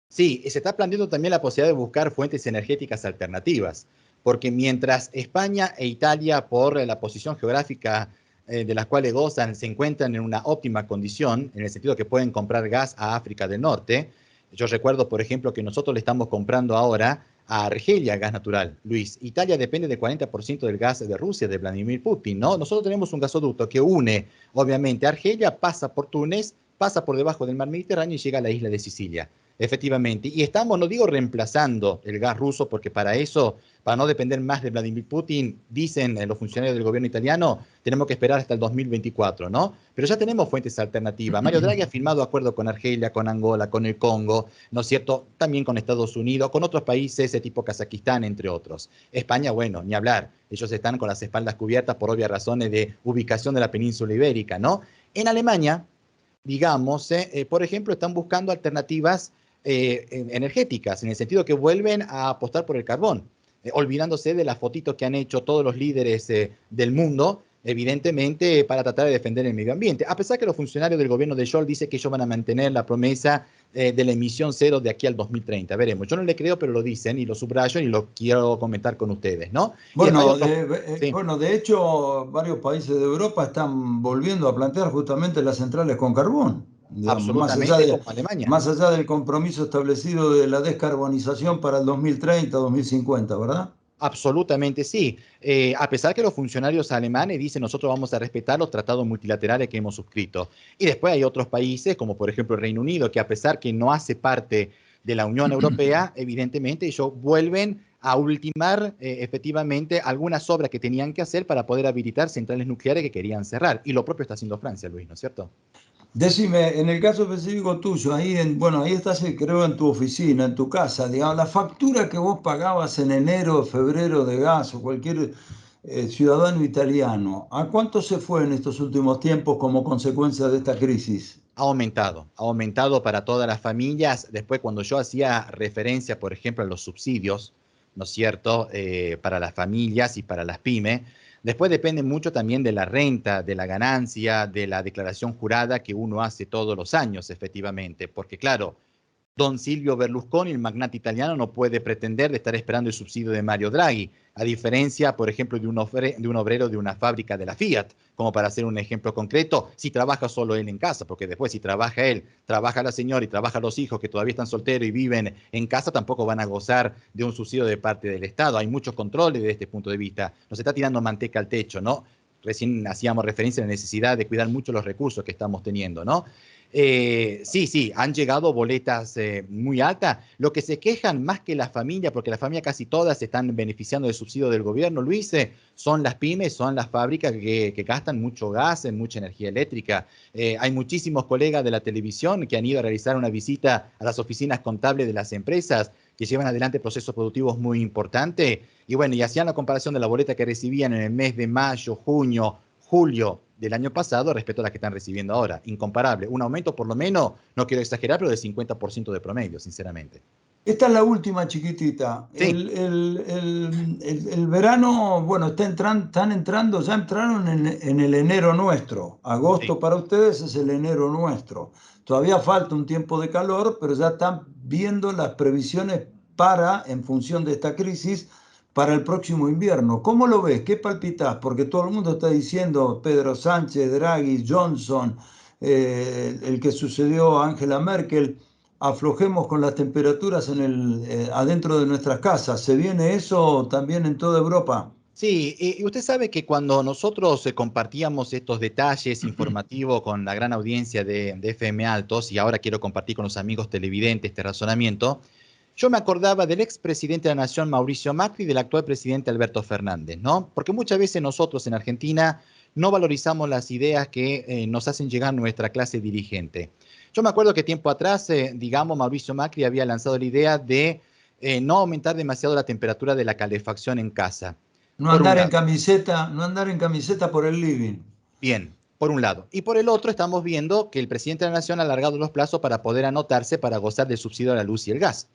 Sí, se está planteando también la posibilidad de buscar fuentes energéticas alternativas, porque mientras España e Italia, por la posición geográfica de las cuales gozan, se encuentran en una óptima condición, en el sentido que pueden comprar gas a África del Norte. Yo recuerdo, por ejemplo, que nosotros le estamos comprando ahora a Argelia gas natural. Luis, Italia depende del 40% del gas de Rusia, de Vladimir Putin, ¿no? Nosotros tenemos un gasoducto que une, obviamente, Argelia, pasa por Túnez, pasa por debajo del mar Mediterráneo y llega a la isla de Sicilia. Efectivamente, y estamos, no digo reemplazando el gas ruso, porque para eso, para no depender más de Vladimir Putin, dicen los funcionarios del gobierno italiano, tenemos que esperar hasta el 2024, ¿no? Pero ya tenemos fuentes alternativas. Mario Draghi ha firmado acuerdos con Argelia, con Angola, con el Congo, ¿no es cierto? También con Estados Unidos, con otros países tipo Kazajistán, entre otros. España, bueno, ni hablar. Ellos están con las espaldas cubiertas por obvias razones de ubicación de la península ibérica, ¿no? En Alemania, digamos, por ejemplo, están buscando alternativas energéticas, en el sentido que vuelven a apostar por el carbón, olvidándose de las fotitos que han hecho todos los líderes del mundo, evidentemente para tratar de defender el medio ambiente. A pesar que los funcionarios del gobierno de Scholz dicen que ellos van a mantener la promesa de la emisión cero de aquí al 2030. Veremos, yo no le creo, pero lo dicen y lo subrayo y lo quiero comentar con ustedes, ¿no? Bueno, sí. Bueno, de hecho, varios países de Europa están volviendo a plantear justamente las centrales con carbón. Digamos, absolutamente, como Alemania. Más allá del compromiso establecido de la descarbonización para el 2030, 2050, ¿verdad? Absolutamente sí. A pesar que los funcionarios alemanes dicen nosotros vamos a respetar los tratados multilaterales que hemos suscrito. Y después hay otros países, como por ejemplo el Reino Unido, que a pesar que no hace parte de la Unión Europea, evidentemente ellos vuelven a ultimar efectivamente algunas obras que tenían que hacer para poder habilitar centrales nucleares que querían cerrar. Y lo propio está haciendo Francia, Luis, ¿no es cierto? Decime, en el caso específico tuyo, ahí ahí estás, creo, en tu oficina, en tu casa, digamos, la factura que vos pagabas en enero, febrero de gas o cualquier ciudadano italiano, ¿a cuánto se fue en estos últimos tiempos como consecuencia de esta crisis? Ha aumentado para todas las familias. Después, cuando yo hacía referencia, por ejemplo, a los subsidios, ¿no es cierto?, para las familias y para las pymes. Después depende mucho también de la renta, de la ganancia, de la declaración jurada que uno hace todos los años, efectivamente. Porque claro, don Silvio Berlusconi, el magnate italiano, no puede pretender de estar esperando el subsidio de Mario Draghi, a diferencia, por ejemplo, de un obrero de una fábrica de la Fiat, como para hacer un ejemplo concreto, si trabaja solo él en casa, porque después si trabaja él, trabaja la señora y trabaja los hijos que todavía están solteros y viven en casa, tampoco van a gozar de un subsidio de parte del Estado. Hay muchos controles desde este punto de vista. Nos está tirando manteca al techo, ¿no? Recién hacíamos referencia a la necesidad de cuidar mucho los recursos que estamos teniendo, ¿no? Sí, han llegado boletas muy altas. Lo que se quejan más que las familias, porque las familias casi todas se están beneficiando del subsidio del gobierno, Luis, son las pymes, son las fábricas que gastan mucho gas, mucha energía eléctrica. Hay muchísimos colegas de la televisión que han ido a realizar una visita a las oficinas contables de las empresas que llevan adelante procesos productivos muy importantes. Y bueno, y hacían la comparación de la boleta que recibían en el mes de mayo, junio, julio del año pasado respecto a las que están recibiendo ahora. Incomparable. Un aumento por lo menos, no quiero exagerar, pero del 50% de promedio, sinceramente. Esta es la última chiquitita. Sí. El verano, bueno, ya entraron en el enero nuestro. Agosto para ustedes es el enero nuestro. Todavía falta un tiempo de calor, pero ya están viendo las previsiones en función de esta crisis, para el próximo invierno. ¿Cómo lo ves? ¿Qué palpitas? Porque todo el mundo está diciendo Pedro Sánchez, Draghi, Johnson, el que sucedió a Angela Merkel, aflojemos con las temperaturas adentro de nuestras casas. ¿Se viene eso también en toda Europa? Sí, y usted sabe que cuando nosotros compartíamos estos detalles informativos con la gran audiencia de FM Altos, y ahora quiero compartir con los amigos televidentes este razonamiento, yo me acordaba del expresidente de la Nación, Mauricio Macri, y del actual presidente Alberto Fernández, ¿no? Porque muchas veces nosotros en Argentina no valorizamos las ideas que nos hacen llegar nuestra clase dirigente. Yo me acuerdo que tiempo atrás, digamos, Mauricio Macri había lanzado la idea de no aumentar demasiado la temperatura de la calefacción en casa. No andar en camiseta por el living. Bien, por un lado. Y por el otro estamos viendo que el presidente de la Nación ha alargado los plazos para poder anotarse para gozar del subsidio a la luz y el gas.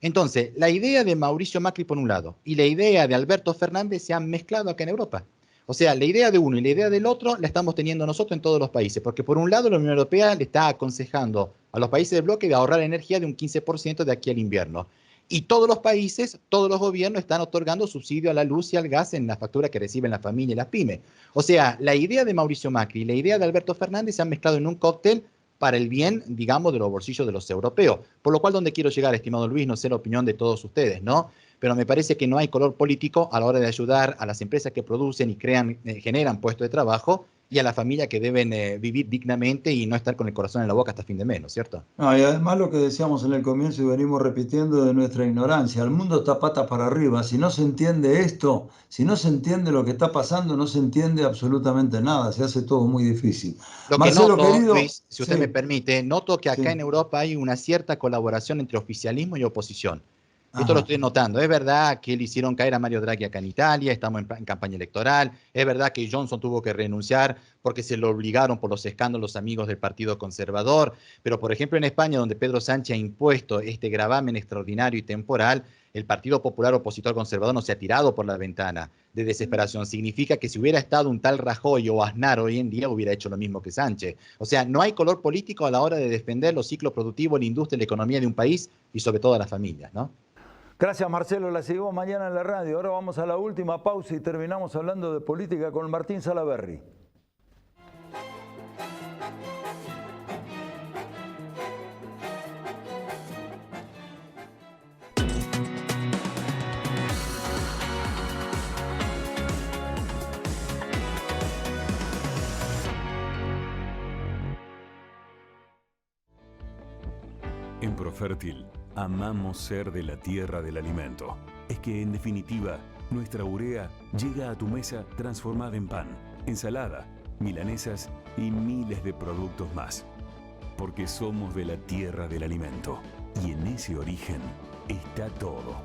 Entonces, la idea de Mauricio Macri por un lado y la idea de Alberto Fernández se han mezclado acá en Europa. O sea, la idea de uno y la idea del otro la estamos teniendo nosotros en todos los países, porque por un lado la Unión Europea le está aconsejando a los países del bloque de ahorrar energía de un 15% de aquí al invierno. Y todos los países, todos los gobiernos están otorgando subsidio a la luz y al gas en la factura que reciben las familias y las pymes. O sea, la idea de Mauricio Macri y la idea de Alberto Fernández se han mezclado en un cóctel para el bien, digamos, de los bolsillos de los europeos. Por lo cual, donde quiero llegar, estimado Luis, no sé la opinión de todos ustedes, ¿no? Pero me parece que no hay color político a la hora de ayudar a las empresas que producen y crean, generan puestos de trabajo y a la familia que deben vivir dignamente y no estar con el corazón en la boca hasta fin de mes, ¿no es cierto? No, y además lo que decíamos en el comienzo y venimos repitiendo de nuestra ignorancia, el mundo está patas para arriba, si no se entiende esto, si no se entiende lo que está pasando, no se entiende absolutamente nada, se hace todo muy difícil. Lo Marcelo, que noto, querido, Luis, si usted sí. me permite, noto que acá Sí. en Europa hay una cierta colaboración entre oficialismo y oposición. Esto Ajá. lo estoy notando. Es verdad que le hicieron caer a Mario Draghi acá en Italia, estamos en campaña electoral. Es verdad que Johnson tuvo que renunciar porque se lo obligaron por los escándalos amigos del Partido Conservador. Pero, por ejemplo, en España, donde Pedro Sánchez ha impuesto este gravamen extraordinario y temporal, el Partido Popular Opositor Conservador no se ha tirado por la ventana de desesperación. Significa que si hubiera estado un tal Rajoy o Aznar hoy en día, hubiera hecho lo mismo que Sánchez. O sea, no hay color político a la hora de defender los ciclos productivos, la industria y la economía de un país y sobre todo a las familias, ¿no? Gracias, Marcelo. La seguimos mañana en la radio. Ahora vamos a la última pausa y terminamos hablando de política con Martín Salaverry. En Profértil, amamos ser de la tierra del alimento. Es que, en definitiva, nuestra urea llega a tu mesa transformada en pan, ensalada, milanesas y miles de productos más. Porque somos de la tierra del alimento. Y en ese origen está todo.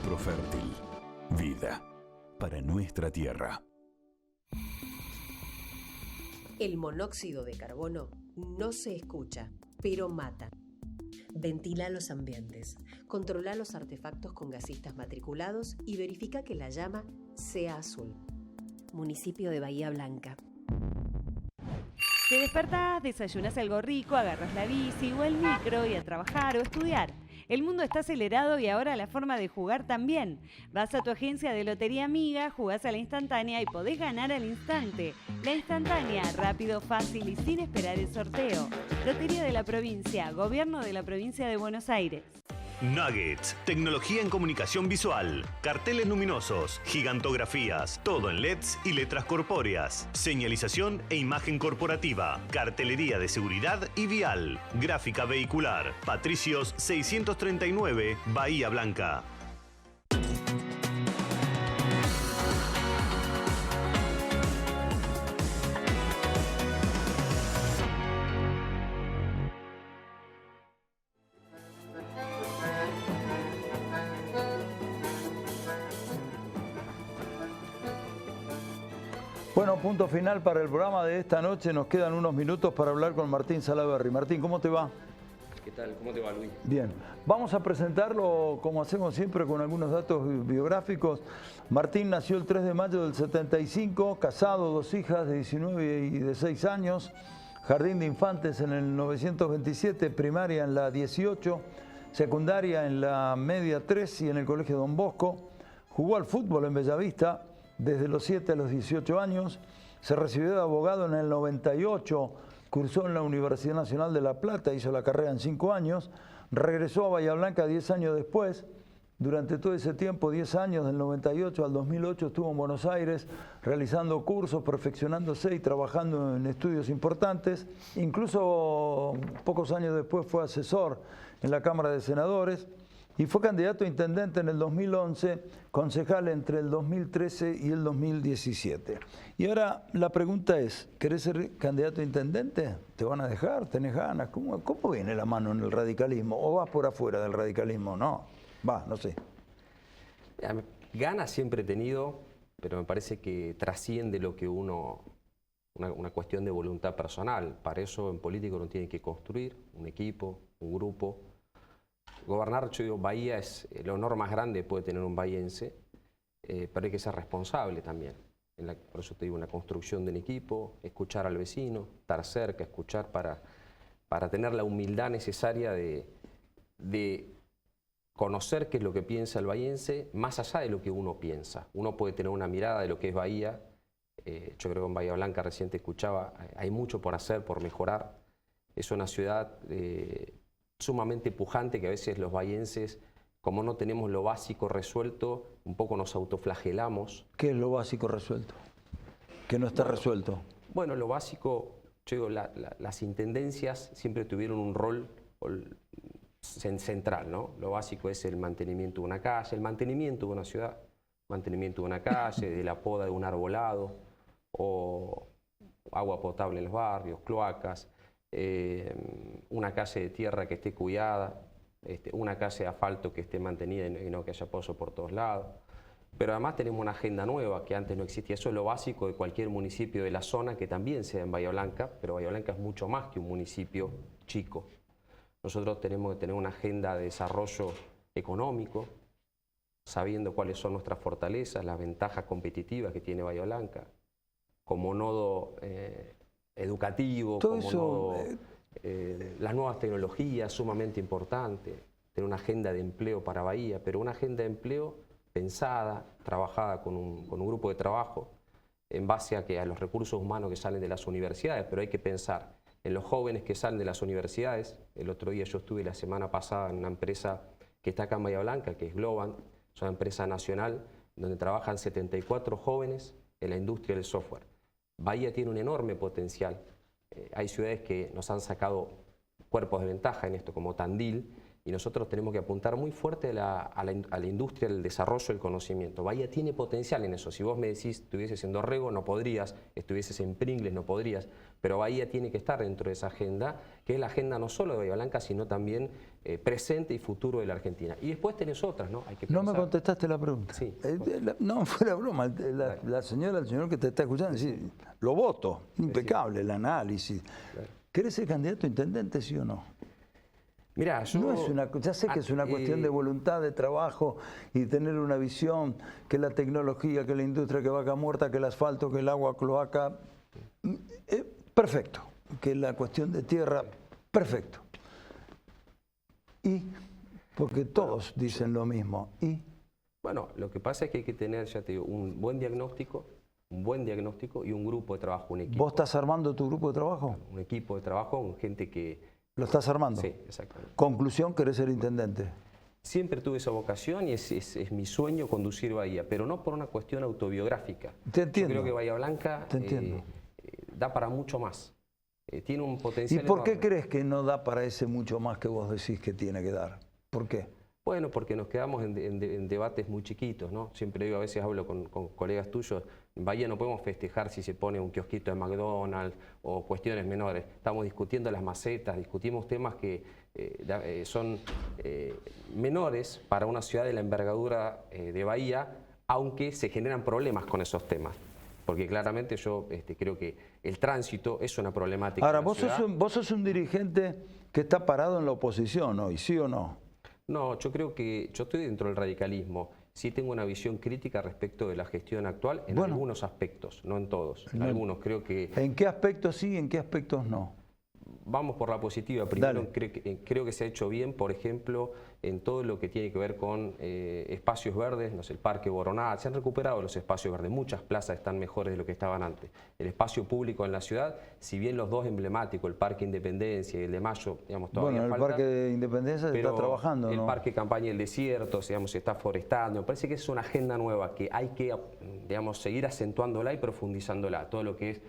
Profértil. Vida. Para nuestra tierra. El monóxido de carbono no se escucha, pero mata. Ventila los ambientes, controla los artefactos con gasistas matriculados y verifica que la llama sea azul. Municipio de Bahía Blanca. Te despertás, desayunas algo rico, agarras la bici o el micro y a trabajar o estudiar. El mundo está acelerado y ahora la forma de jugar también. Vas a tu agencia de Lotería Amiga, jugás a la instantánea y podés ganar al instante. La instantánea, rápido, fácil y sin esperar el sorteo. Lotería de la Provincia, Gobierno de la Provincia de Buenos Aires. Nuggets, tecnología en comunicación visual, carteles luminosos, gigantografías, todo en LEDs y letras corpóreas, señalización e imagen corporativa, cartelería de seguridad y vial, gráfica vehicular, Patricios 639, Bahía Blanca. Bueno, punto final para el programa de esta noche. Nos quedan unos minutos para hablar con Martín Salaverry. Martín, ¿cómo te va? ¿Qué tal? ¿Cómo te va, Luis? Bien. Vamos a presentarlo, como hacemos siempre, con algunos datos biográficos. Martín nació el 3 de mayo del 75, casado, 2 hijas de 19 y de 6 años. Jardín de infantes en el 927, primaria en la 18, secundaria en la media 3 y en el colegio Don Bosco. Jugó al fútbol en Bellavista desde los 7 a los 18 años. Se recibió de abogado en el 98, cursó en la Universidad Nacional de La Plata, hizo la carrera en 5 años. Regresó a Bahía Blanca 10 años después Durante todo ese tiempo, 10 años, del 98 al 2008, estuvo en Buenos Aires realizando cursos, perfeccionándose y trabajando en estudios importantes. Incluso pocos años después fue asesor en la Cámara de Senadores y fue candidato a intendente en el 2011, concejal entre el 2013 y el 2017. Y ahora la pregunta es, ¿querés ser candidato a intendente? ¿Te van a dejar? ¿Tenés ganas? ¿Cómo viene la mano en el radicalismo? ¿O vas por afuera del radicalismo? No. No sé. Ganas siempre he tenido, pero me parece que trasciende lo que una cuestión de voluntad personal. Para eso en política uno tiene que construir un equipo, un grupo. Gobernar, yo digo, Bahía es el honor más grande que puede tener un bahiense, pero hay que ser responsable también. Por eso te digo, una construcción de un equipo, escuchar al vecino, estar cerca, escuchar para tener la humildad necesaria de conocer qué es lo que piensa el bahiense, más allá de lo que uno piensa. Uno puede tener una mirada de lo que es Bahía. Yo creo que en Bahía Blanca recién te escuchaba, hay mucho por hacer, por mejorar. Es una ciudad sumamente pujante que a veces los bahienses, como no tenemos lo básico resuelto, un poco nos autoflagelamos. ¿Qué es lo básico resuelto? ¿Que no está resuelto? Bueno, lo básico, yo digo, las intendencias siempre tuvieron un rol central, ¿no? Lo básico es el mantenimiento de una calle, el mantenimiento de una ciudad, mantenimiento de una calle, de la poda de un arbolado, o agua potable en los barrios, cloacas, una calle de tierra que esté cuidada, una calle de asfalto que esté mantenida y no que haya pozo por todos lados. Pero además tenemos una agenda nueva que antes no existía. Eso es lo básico de cualquier municipio de la zona, que también sea en Bahía Blanca, pero Bahía Blanca es mucho más que un municipio chico. Nosotros tenemos que tener una agenda de desarrollo económico, sabiendo cuáles son nuestras fortalezas, las ventajas competitivas que tiene Bahía Blanca, como nodo educativo, todo como eso, nodo, las nuevas tecnologías, sumamente importante, tener una agenda de empleo para Bahía, pero una agenda de empleo pensada, trabajada con un grupo de trabajo, en base a los recursos humanos que salen de las universidades, pero hay que pensar en los jóvenes que salen de las universidades. El otro día yo estuve la semana pasada en una empresa que está acá en Bahía Blanca, que es Globant, es una empresa nacional donde trabajan 74 jóvenes en la industria del software. Bahía tiene un enorme potencial. Hay ciudades que nos han sacado cuerpos de ventaja en esto, como Tandil, y nosotros tenemos que apuntar muy fuerte a la industria del desarrollo del conocimiento. Bahía tiene potencial en eso. Si vos me decís, estuvieses en Dorrego, no podrías, estuvieses en Pringles, no podrías, pero Bahía tiene que estar dentro de esa agenda, que es la agenda no solo de Bahía Blanca, sino también presente y futuro de la Argentina. Y después tenés otras, ¿no? Hay que pensar. No me contestaste la pregunta. Sí. No, fuera broma. La señora, el señor que te está escuchando, decir, lo voto, impecable el análisis. Claro. ¿Querés ser candidato a intendente, sí o no? Mirá, yo... No es ya sé que es una cuestión de voluntad, de trabajo y tener una visión, que la tecnología, que la industria, que Vaca Muerta, que el asfalto, que el agua, cloaca, perfecto. Que la cuestión de tierra, perfecto. Y, porque todos dicen lo mismo. Y bueno, lo que pasa es que hay que tener, ya te digo, un buen diagnóstico y un grupo de trabajo, un equipo. ¿Vos estás armando tu grupo de trabajo? Un equipo de trabajo con gente que... ¿Lo estás armando? Sí, exactamente. Conclusión, ¿querés ser intendente? Siempre tuve esa vocación y es mi sueño conducir Bahía, pero no por una cuestión autobiográfica. Te entiendo. Yo creo que Bahía Blanca da para mucho más. Tiene un potencial ¿Y por qué enorme. crees que no da para ese mucho más que vos decís que tiene que dar? ¿Por qué? Bueno, porque nos quedamos en debates muy chiquitos, ¿no? Siempre digo, a veces hablo con colegas tuyos, en Bahía no podemos festejar si se pone un kiosquito de McDonald's o cuestiones menores. Estamos discutiendo las macetas, discutimos temas que son menores para una ciudad de la envergadura de Bahía, aunque se generan problemas con esos temas. Porque claramente yo creo que el tránsito es una problemática. Ahora, vos sos un dirigente que está parado en la oposición hoy, ¿sí o no? No, yo creo que yo estoy dentro del radicalismo. Sí tengo una visión crítica respecto de la gestión actual en algunos aspectos, no en todos. En algunos creo que... ¿En qué aspectos sí y en qué aspectos no? Vamos por la positiva. Primero, creo que se ha hecho bien, por ejemplo, en todo lo que tiene que ver con espacios verdes, no sé, el Parque Boronat, se han recuperado los espacios verdes, muchas plazas están mejores de lo que estaban antes. El espacio público en la ciudad, si bien los dos emblemáticos, el Parque Independencia y el de Mayo, digamos, todavía falta. Bueno, el Parque de Independencia se está trabajando, ¿no? El Parque Campaña del Desierto, digamos, se está forestando. Me parece que es una agenda nueva que hay que, digamos, seguir acentuándola y profundizándola. Todo lo que es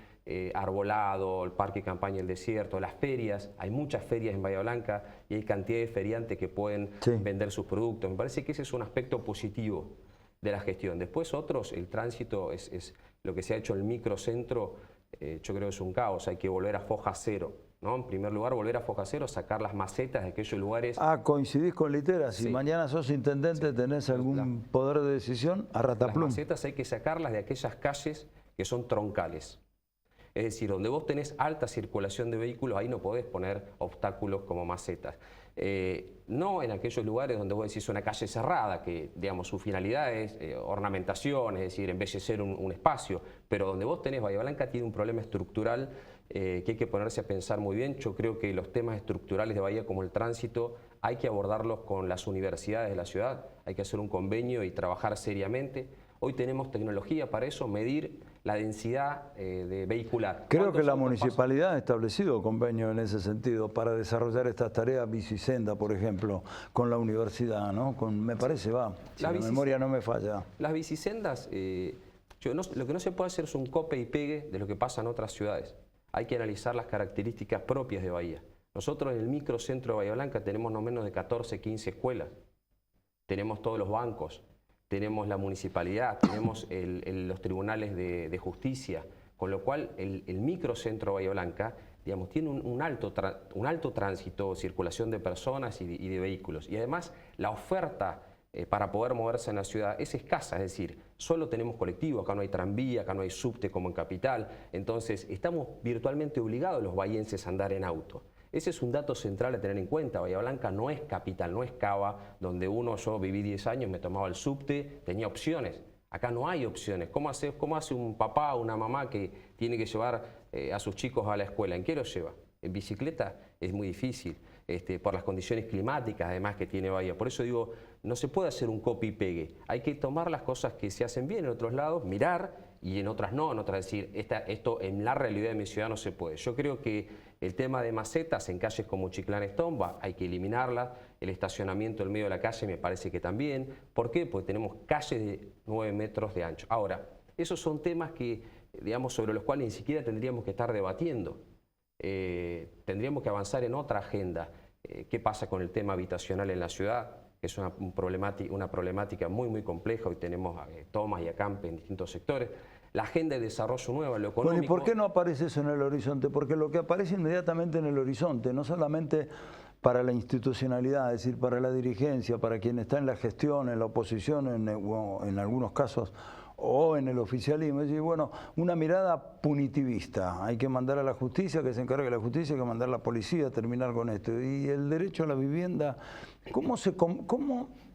arbolado, el Parque Campaña del Desierto, las ferias, hay muchas ferias en Bahía Blanca y hay cantidad de feriantes que pueden vender sus productos. Me parece que ese es un aspecto positivo de la gestión. Después otros, el tránsito es lo que se ha hecho en el microcentro, yo creo que es un caos, hay que volver a foja cero, ¿no? En primer lugar, volver a foja cero, sacar las macetas de aquellos lugares. Coincidís con Literas, si mañana sos intendente, tenés algún poder de decisión, a rataplum. Las macetas hay que sacarlas de aquellas calles que son troncales. Es decir, donde vos tenés alta circulación de vehículos, ahí no podés poner obstáculos como macetas. No en aquellos lugares donde vos decís una calle cerrada, que digamos su finalidad es ornamentación, es decir, embellecer un espacio, pero donde vos tenés, Bahía Blanca tiene un problema estructural que hay que ponerse a pensar muy bien. Yo creo que los temas estructurales de Bahía, como el tránsito, hay que abordarlos con las universidades de la ciudad, hay que hacer un convenio y trabajar seriamente. Hoy tenemos tecnología para eso, medir la densidad de vehicular. Creo que la municipalidad ha establecido convenios en ese sentido para desarrollar estas tareas, bicisenda, por ejemplo, con la universidad, ¿no? Me parece, si la memoria no me falla. Las bicisendas, lo que no se puede hacer es un cope y pegue de lo que pasa en otras ciudades. Hay que analizar las características propias de Bahía. Nosotros en el microcentro de Bahía Blanca tenemos no menos de 14, 15 escuelas. Tenemos todos los bancos. Tenemos la municipalidad, tenemos los tribunales de justicia, con lo cual el microcentro Bahía Blanca, digamos, tiene un alto tránsito, circulación de personas y de vehículos. Y además la oferta para poder moverse en la ciudad es escasa, es decir, solo tenemos colectivo, acá no hay tranvía, acá no hay subte como en Capital, entonces estamos virtualmente obligados los bahienses a andar en auto. Ese es un dato central a tener en cuenta. Bahía Blanca no es Capital, no es Cava, donde yo viví 10 años, me tomaba el subte, tenía opciones. Acá no hay opciones. ¿Cómo hace un papá o una mamá que tiene que llevar a sus chicos a la escuela? ¿En qué los lleva? En bicicleta es muy difícil, por las condiciones climáticas además que tiene Bahía. Por eso digo, no se puede hacer un copy y pegue. Hay que tomar las cosas que se hacen bien en otros lados, mirar, y en otras no, en otras decir, esto en la realidad de mi ciudad no se puede. Yo creo que el tema de macetas en calles como Chiclán Estomba hay que eliminarla, el estacionamiento en medio de la calle me parece que también. ¿Por qué? Porque tenemos calles de 9 metros de ancho. Ahora, esos son temas que, digamos, sobre los cuales ni siquiera tendríamos que estar debatiendo. Tendríamos que avanzar en otra agenda. ¿Qué pasa con el tema habitacional en la ciudad? Que es una problemática muy, muy compleja. Hoy tenemos tomas y acampe en distintos sectores. La agenda de desarrollo nueva, lo económico... Bueno, ¿y por qué no aparece eso en el horizonte? Porque lo que aparece inmediatamente en el horizonte, no solamente para la institucionalidad, es decir, para la dirigencia, para quien está en la gestión, en la oposición, en algunos casos, o en el oficialismo, es decir, bueno, una mirada punitivista. Hay que mandar a la justicia, que se encargue la justicia, hay que mandar a la policía a terminar con esto. Y el derecho a la vivienda, ¿cómo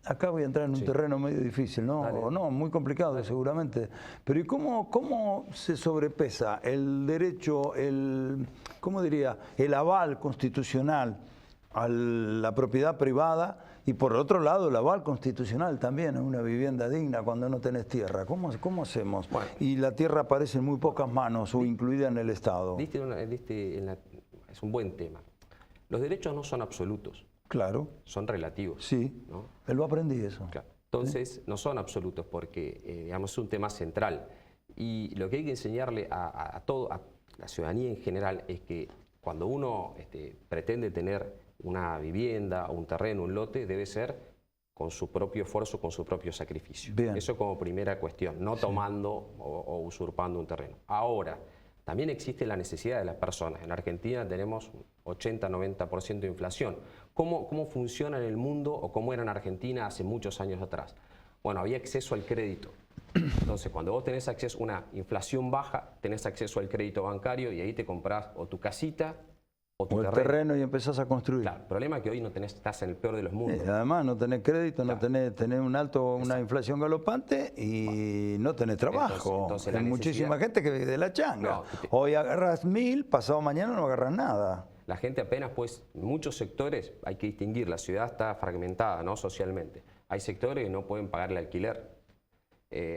acá voy a entrar en un terreno medio difícil, ¿no? O no, muy complicado seguramente. Pero ¿y cómo se sobrepesa el derecho, ¿cómo diría? El aval constitucional a la propiedad privada y por otro lado el aval constitucional también a una vivienda digna cuando no tenés tierra? ¿Cómo hacemos? Bueno, y la tierra aparece en muy pocas manos o incluida en el Estado. Es un buen tema. Los derechos no son absolutos. Claro. Son relativos. Sí, ¿no? Lo aprendí eso. Claro. Entonces, no son absolutos porque, digamos, es un tema central. Y lo que hay que enseñarle a la ciudadanía en general es que cuando uno pretende tener una vivienda, un terreno, un lote, debe ser con su propio esfuerzo, con su propio sacrificio. Bien. Eso como primera cuestión, no tomando o usurpando un terreno. Ahora, también existe la necesidad de las personas. En Argentina tenemos 80-90% de inflación. ¿Cómo funciona en el mundo o cómo era en Argentina hace muchos años atrás? Bueno, había acceso al crédito. Entonces, cuando vos tenés acceso a una inflación baja, tenés acceso al crédito bancario y ahí te comprás o tu casita o tu terreno y empezás a construir. Claro, el problema es que hoy no estás en el peor de los mundos. Además, no tenés crédito, claro. No tenés una inflación galopante y no tenés trabajo. Entonces, hay muchísima gente que vive de la changa. No, hoy agarras 1000, pasado mañana no agarras nada. La gente apenas, pues, muchos sectores, hay que distinguir, la ciudad está fragmentada, ¿no? Socialmente. Hay sectores que no pueden pagar el alquiler.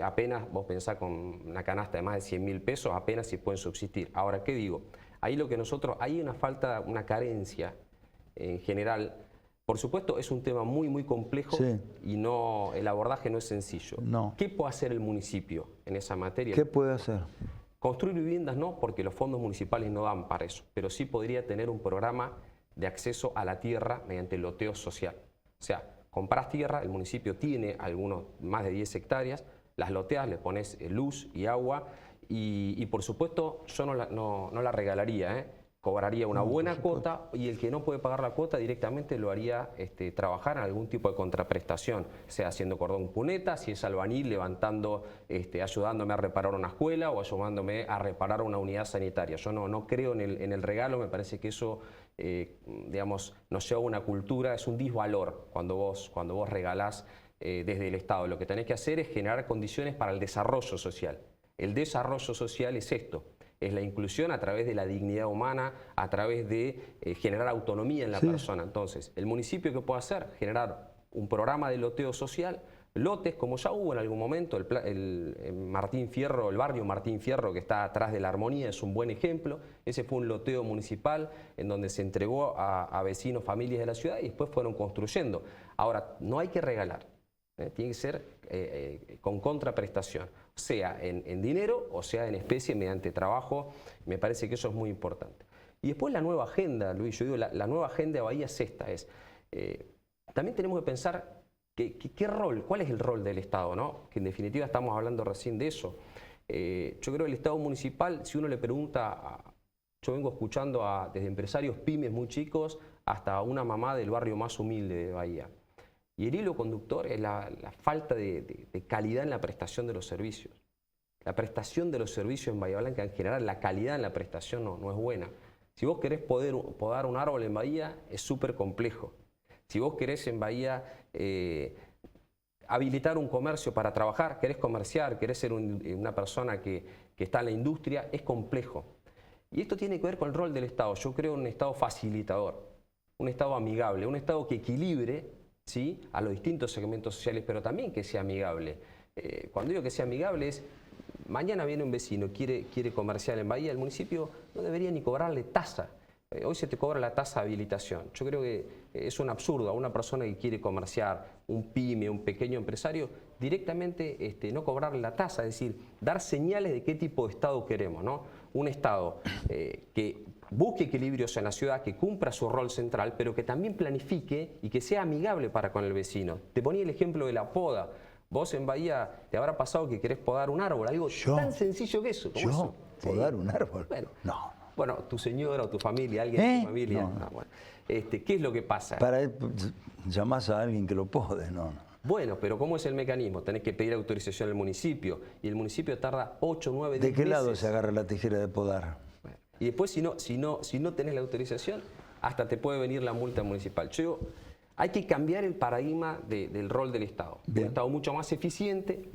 Apenas, vos pensás con una canasta de más de 100.000 pesos, apenas si pueden subsistir. Ahora, ¿qué digo? Ahí lo que nosotros, hay una falta, una carencia en general. Por supuesto, es un tema muy, muy complejo y no, el abordaje no es sencillo. No. ¿Qué puede hacer el municipio en esa materia? ¿Qué puede hacer? Construir viviendas no, porque los fondos municipales no dan para eso, pero sí podría tener un programa de acceso a la tierra mediante el loteo social. O sea, compras tierra, el municipio tiene algunos más de 10 hectáreas, las loteas, le pones luz y agua y por supuesto yo no la regalaría, cobraría una buena cuota y el que no puede pagar la cuota directamente lo haría trabajar en algún tipo de contraprestación, sea haciendo cordón cuneta, si es albañil, levantando, ayudándome a reparar una escuela o ayudándome a reparar una unidad sanitaria. Yo no creo en el regalo, me parece que eso digamos, nos lleva a una cultura, es un disvalor cuando vos regalás desde el Estado. Lo que tenés que hacer es generar condiciones para el desarrollo social. El desarrollo social es esto, es la inclusión a través de la dignidad humana, a través de generar autonomía en la persona. Entonces, el municipio, ¿qué puede hacer? Generar un programa de loteo social, lotes, como ya hubo en algún momento, el Martín Fierro, el barrio Martín Fierro, que está atrás de la Armonía, es un buen ejemplo. Ese fue un loteo municipal en donde se entregó a vecinos, familias de la ciudad y después fueron construyendo. Ahora, no hay que regalar, tiene que ser con contraprestación, sea en dinero o sea en especie mediante trabajo. Me parece que eso es muy importante. Y después la nueva agenda, Luis, yo digo, la nueva agenda de Bahía es esta, también tenemos que pensar ¿qué rol, cuál es el rol del Estado, ¿no? Que en definitiva estamos hablando recién de eso. Yo creo que el Estado municipal, si uno le pregunta, yo vengo escuchando desde empresarios pymes muy chicos hasta una mamá del barrio más humilde de Bahía. Y el hilo conductor es la falta de calidad en la prestación de los servicios. La prestación de los servicios en Bahía Blanca, en general, la calidad en la prestación no es buena. Si vos querés podar un árbol en Bahía, es súper complejo. Si vos querés en Bahía habilitar un comercio para trabajar, querés comerciar, querés ser una persona que está en la industria, es complejo. Y esto tiene que ver con el rol del Estado. Yo creo en un Estado facilitador, un Estado amigable, un Estado que equilibre, ¿sí?, a los distintos segmentos sociales, pero también que sea amigable. Cuando digo que sea amigable es, mañana viene un vecino, quiere comerciar en Bahía, el municipio no debería ni cobrarle tasa. Hoy se te cobra la tasa de habilitación. Yo creo que es un absurdo a una persona que quiere comerciar, un pyme, un pequeño empresario, directamente no cobrarle la tasa, es decir, dar señales de qué tipo de Estado queremos, ¿no? Un Estado que busque equilibrios en la ciudad, que cumpla su rol central, pero que también planifique y que sea amigable para con el vecino. Te ponía el ejemplo de la poda. Vos en Bahía te habrá pasado que querés podar un árbol, algo tan sencillo que eso. ¿Yo? ¿Podar un árbol? Bueno, tu señora o tu familia, alguien de tu familia. No. Bueno. ¿Qué es lo que pasa? Llamás a alguien que lo pode, no. Bueno, pero ¿cómo es el mecanismo? Tenés que pedir autorización al municipio y el municipio tarda 8, 9, 10 meses. ¿De qué lado se agarra la tijera de podar? Bueno, y después si no tenés la autorización, hasta te puede venir la multa municipal. Hay que cambiar el paradigma del rol del Estado. Un Estado mucho más eficiente,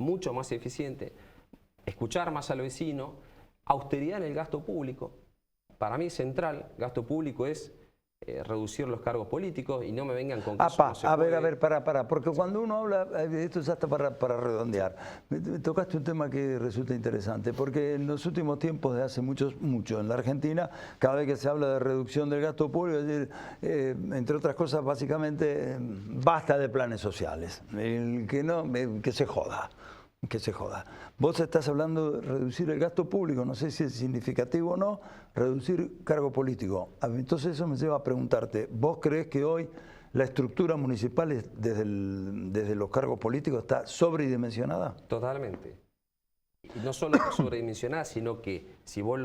escuchar más al vecino, austeridad en el gasto público. Para mí es central, gasto público es reducir los cargos políticos y no me vengan con que eso no se puede. A ver, para, porque cuando uno habla, esto ya está para redondear. Me tocaste un tema que resulta interesante, porque en los últimos tiempos, de hace mucho en la Argentina, cada vez que se habla de reducción del gasto público, es decir, entre otras cosas, básicamente, basta de planes sociales, que se joda. Que se joda. Vos estás hablando de reducir el gasto público, no sé si es significativo o no, reducir cargo político. Entonces eso me lleva a preguntarte, ¿vos creés que hoy la estructura municipal desde los cargos políticos está sobredimensionada? Totalmente. Y no solo sobredimensionada, sino que si vos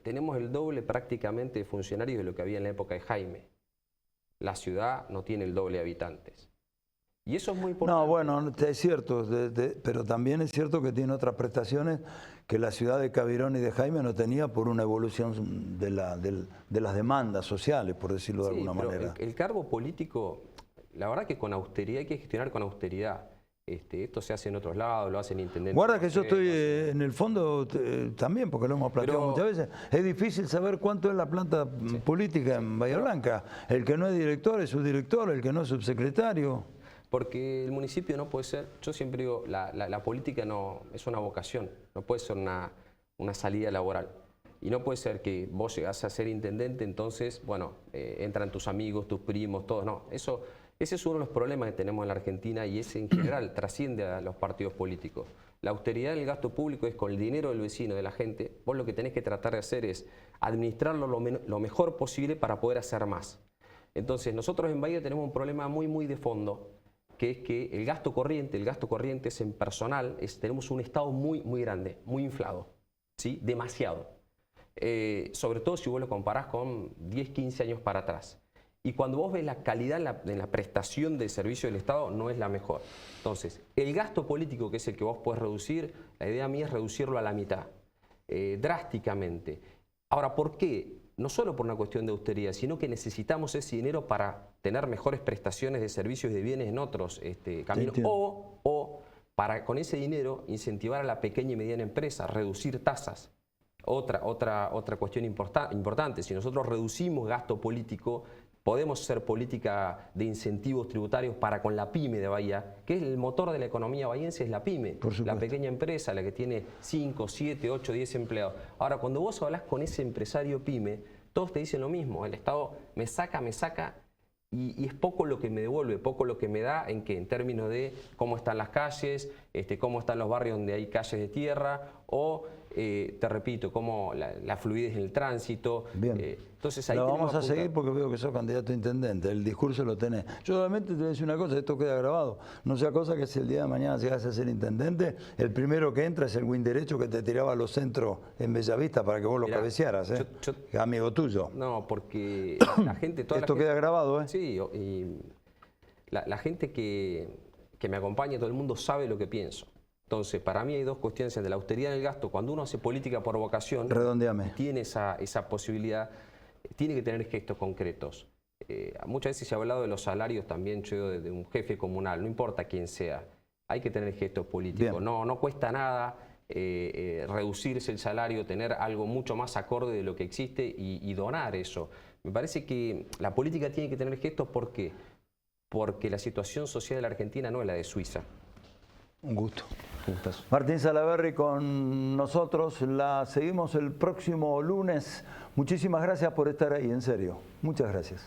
tenemos el doble prácticamente de funcionarios de lo que había en la época de Jaime. La ciudad no tiene el doble de habitantes. Y eso es muy importante. No, bueno, es cierto, pero también es cierto que tiene otras prestaciones que la ciudad de Cabirón y de Jaime no tenía por una evolución de las demandas sociales, por decirlo de alguna manera. El cargo político, la verdad que con austeridad hay que gestionar con austeridad. Esto se hace en otros lados, lo hacen intendentes. Guarda que yo estoy en el fondo también, porque lo hemos planteado muchas veces. Es difícil saber cuánto es la planta política en Bahía Blanca. El que no es director es subdirector, el que no es subsecretario. Porque el municipio no puede ser, yo siempre digo, la política no es una vocación, no puede ser una salida laboral. Y no puede ser que vos llegás a ser intendente, entonces, bueno, entran tus amigos, tus primos, todos. No, ese es uno de los problemas que tenemos en la Argentina y ese en general trasciende a los partidos políticos. La austeridad del gasto público es con el dinero del vecino, de la gente. Vos lo que tenés que tratar de hacer es administrarlo lo mejor posible para poder hacer más. Entonces, nosotros en Bahía tenemos un problema muy de fondo, que es que el gasto corriente es en personal, tenemos un Estado muy grande, muy inflado, ¿sí? Demasiado. Sobre todo si vos lo comparás con 10, 15 años para atrás. Y cuando vos ves la calidad en la prestación de servicio del Estado, no es la mejor. Entonces, el gasto político, que es el que vos podés reducir, la idea mía es reducirlo a la mitad, drásticamente. Ahora, ¿por qué? No solo por una cuestión de austeridad, sino que necesitamos ese dinero para tener mejores prestaciones de servicios y de bienes en otros caminos. O para, con ese dinero, incentivar a la pequeña y mediana empresa, reducir tasas. Otra cuestión importante, si nosotros reducimos gasto político, podemos hacer política de incentivos tributarios para con la pyme de Bahía, que es el motor de la economía bahiense, es la pyme, la pequeña empresa, la que tiene 5, 7, 8, 10 empleados. Ahora, cuando vos hablás con ese empresario pyme, todos te dicen lo mismo, el Estado me saca, y es poco lo que me devuelve, poco lo que me da en términos de cómo están las calles, cómo están los barrios donde hay calles de tierra, o te repito, cómo la fluidez en el tránsito. Bien. Entonces ahí lo vamos a seguir porque veo que sos candidato a intendente, el discurso lo tenés. Yo solamente te voy a decir una cosa, esto queda grabado. No sea cosa que si el día de mañana llegas a ser intendente, el primero que entra es el win derecho que te tiraba a los centros en Bellavista para que vos lo cabecearas, amigo tuyo. No, porque la gente... Esto queda grabado, Sí, y la gente que me acompaña, todo el mundo sabe lo que pienso. Entonces, para mí hay dos cuestiones de la austeridad en el gasto. Cuando uno hace política por vocación, tiene esa posibilidad, tiene que tener gestos concretos. Muchas veces se ha hablado de los salarios también, yo de un jefe comunal, no importa quién sea, hay que tener gestos políticos. No cuesta nada reducirse el salario, tener algo mucho más acorde de lo que existe y donar eso. Me parece que la política tiene que tener gestos, ¿por qué? Porque la situación social de la Argentina no es la de Suiza. Un gusto. Martín Salaverry con nosotros, la seguimos el próximo lunes. Muchísimas gracias por estar ahí, en serio. Muchas gracias.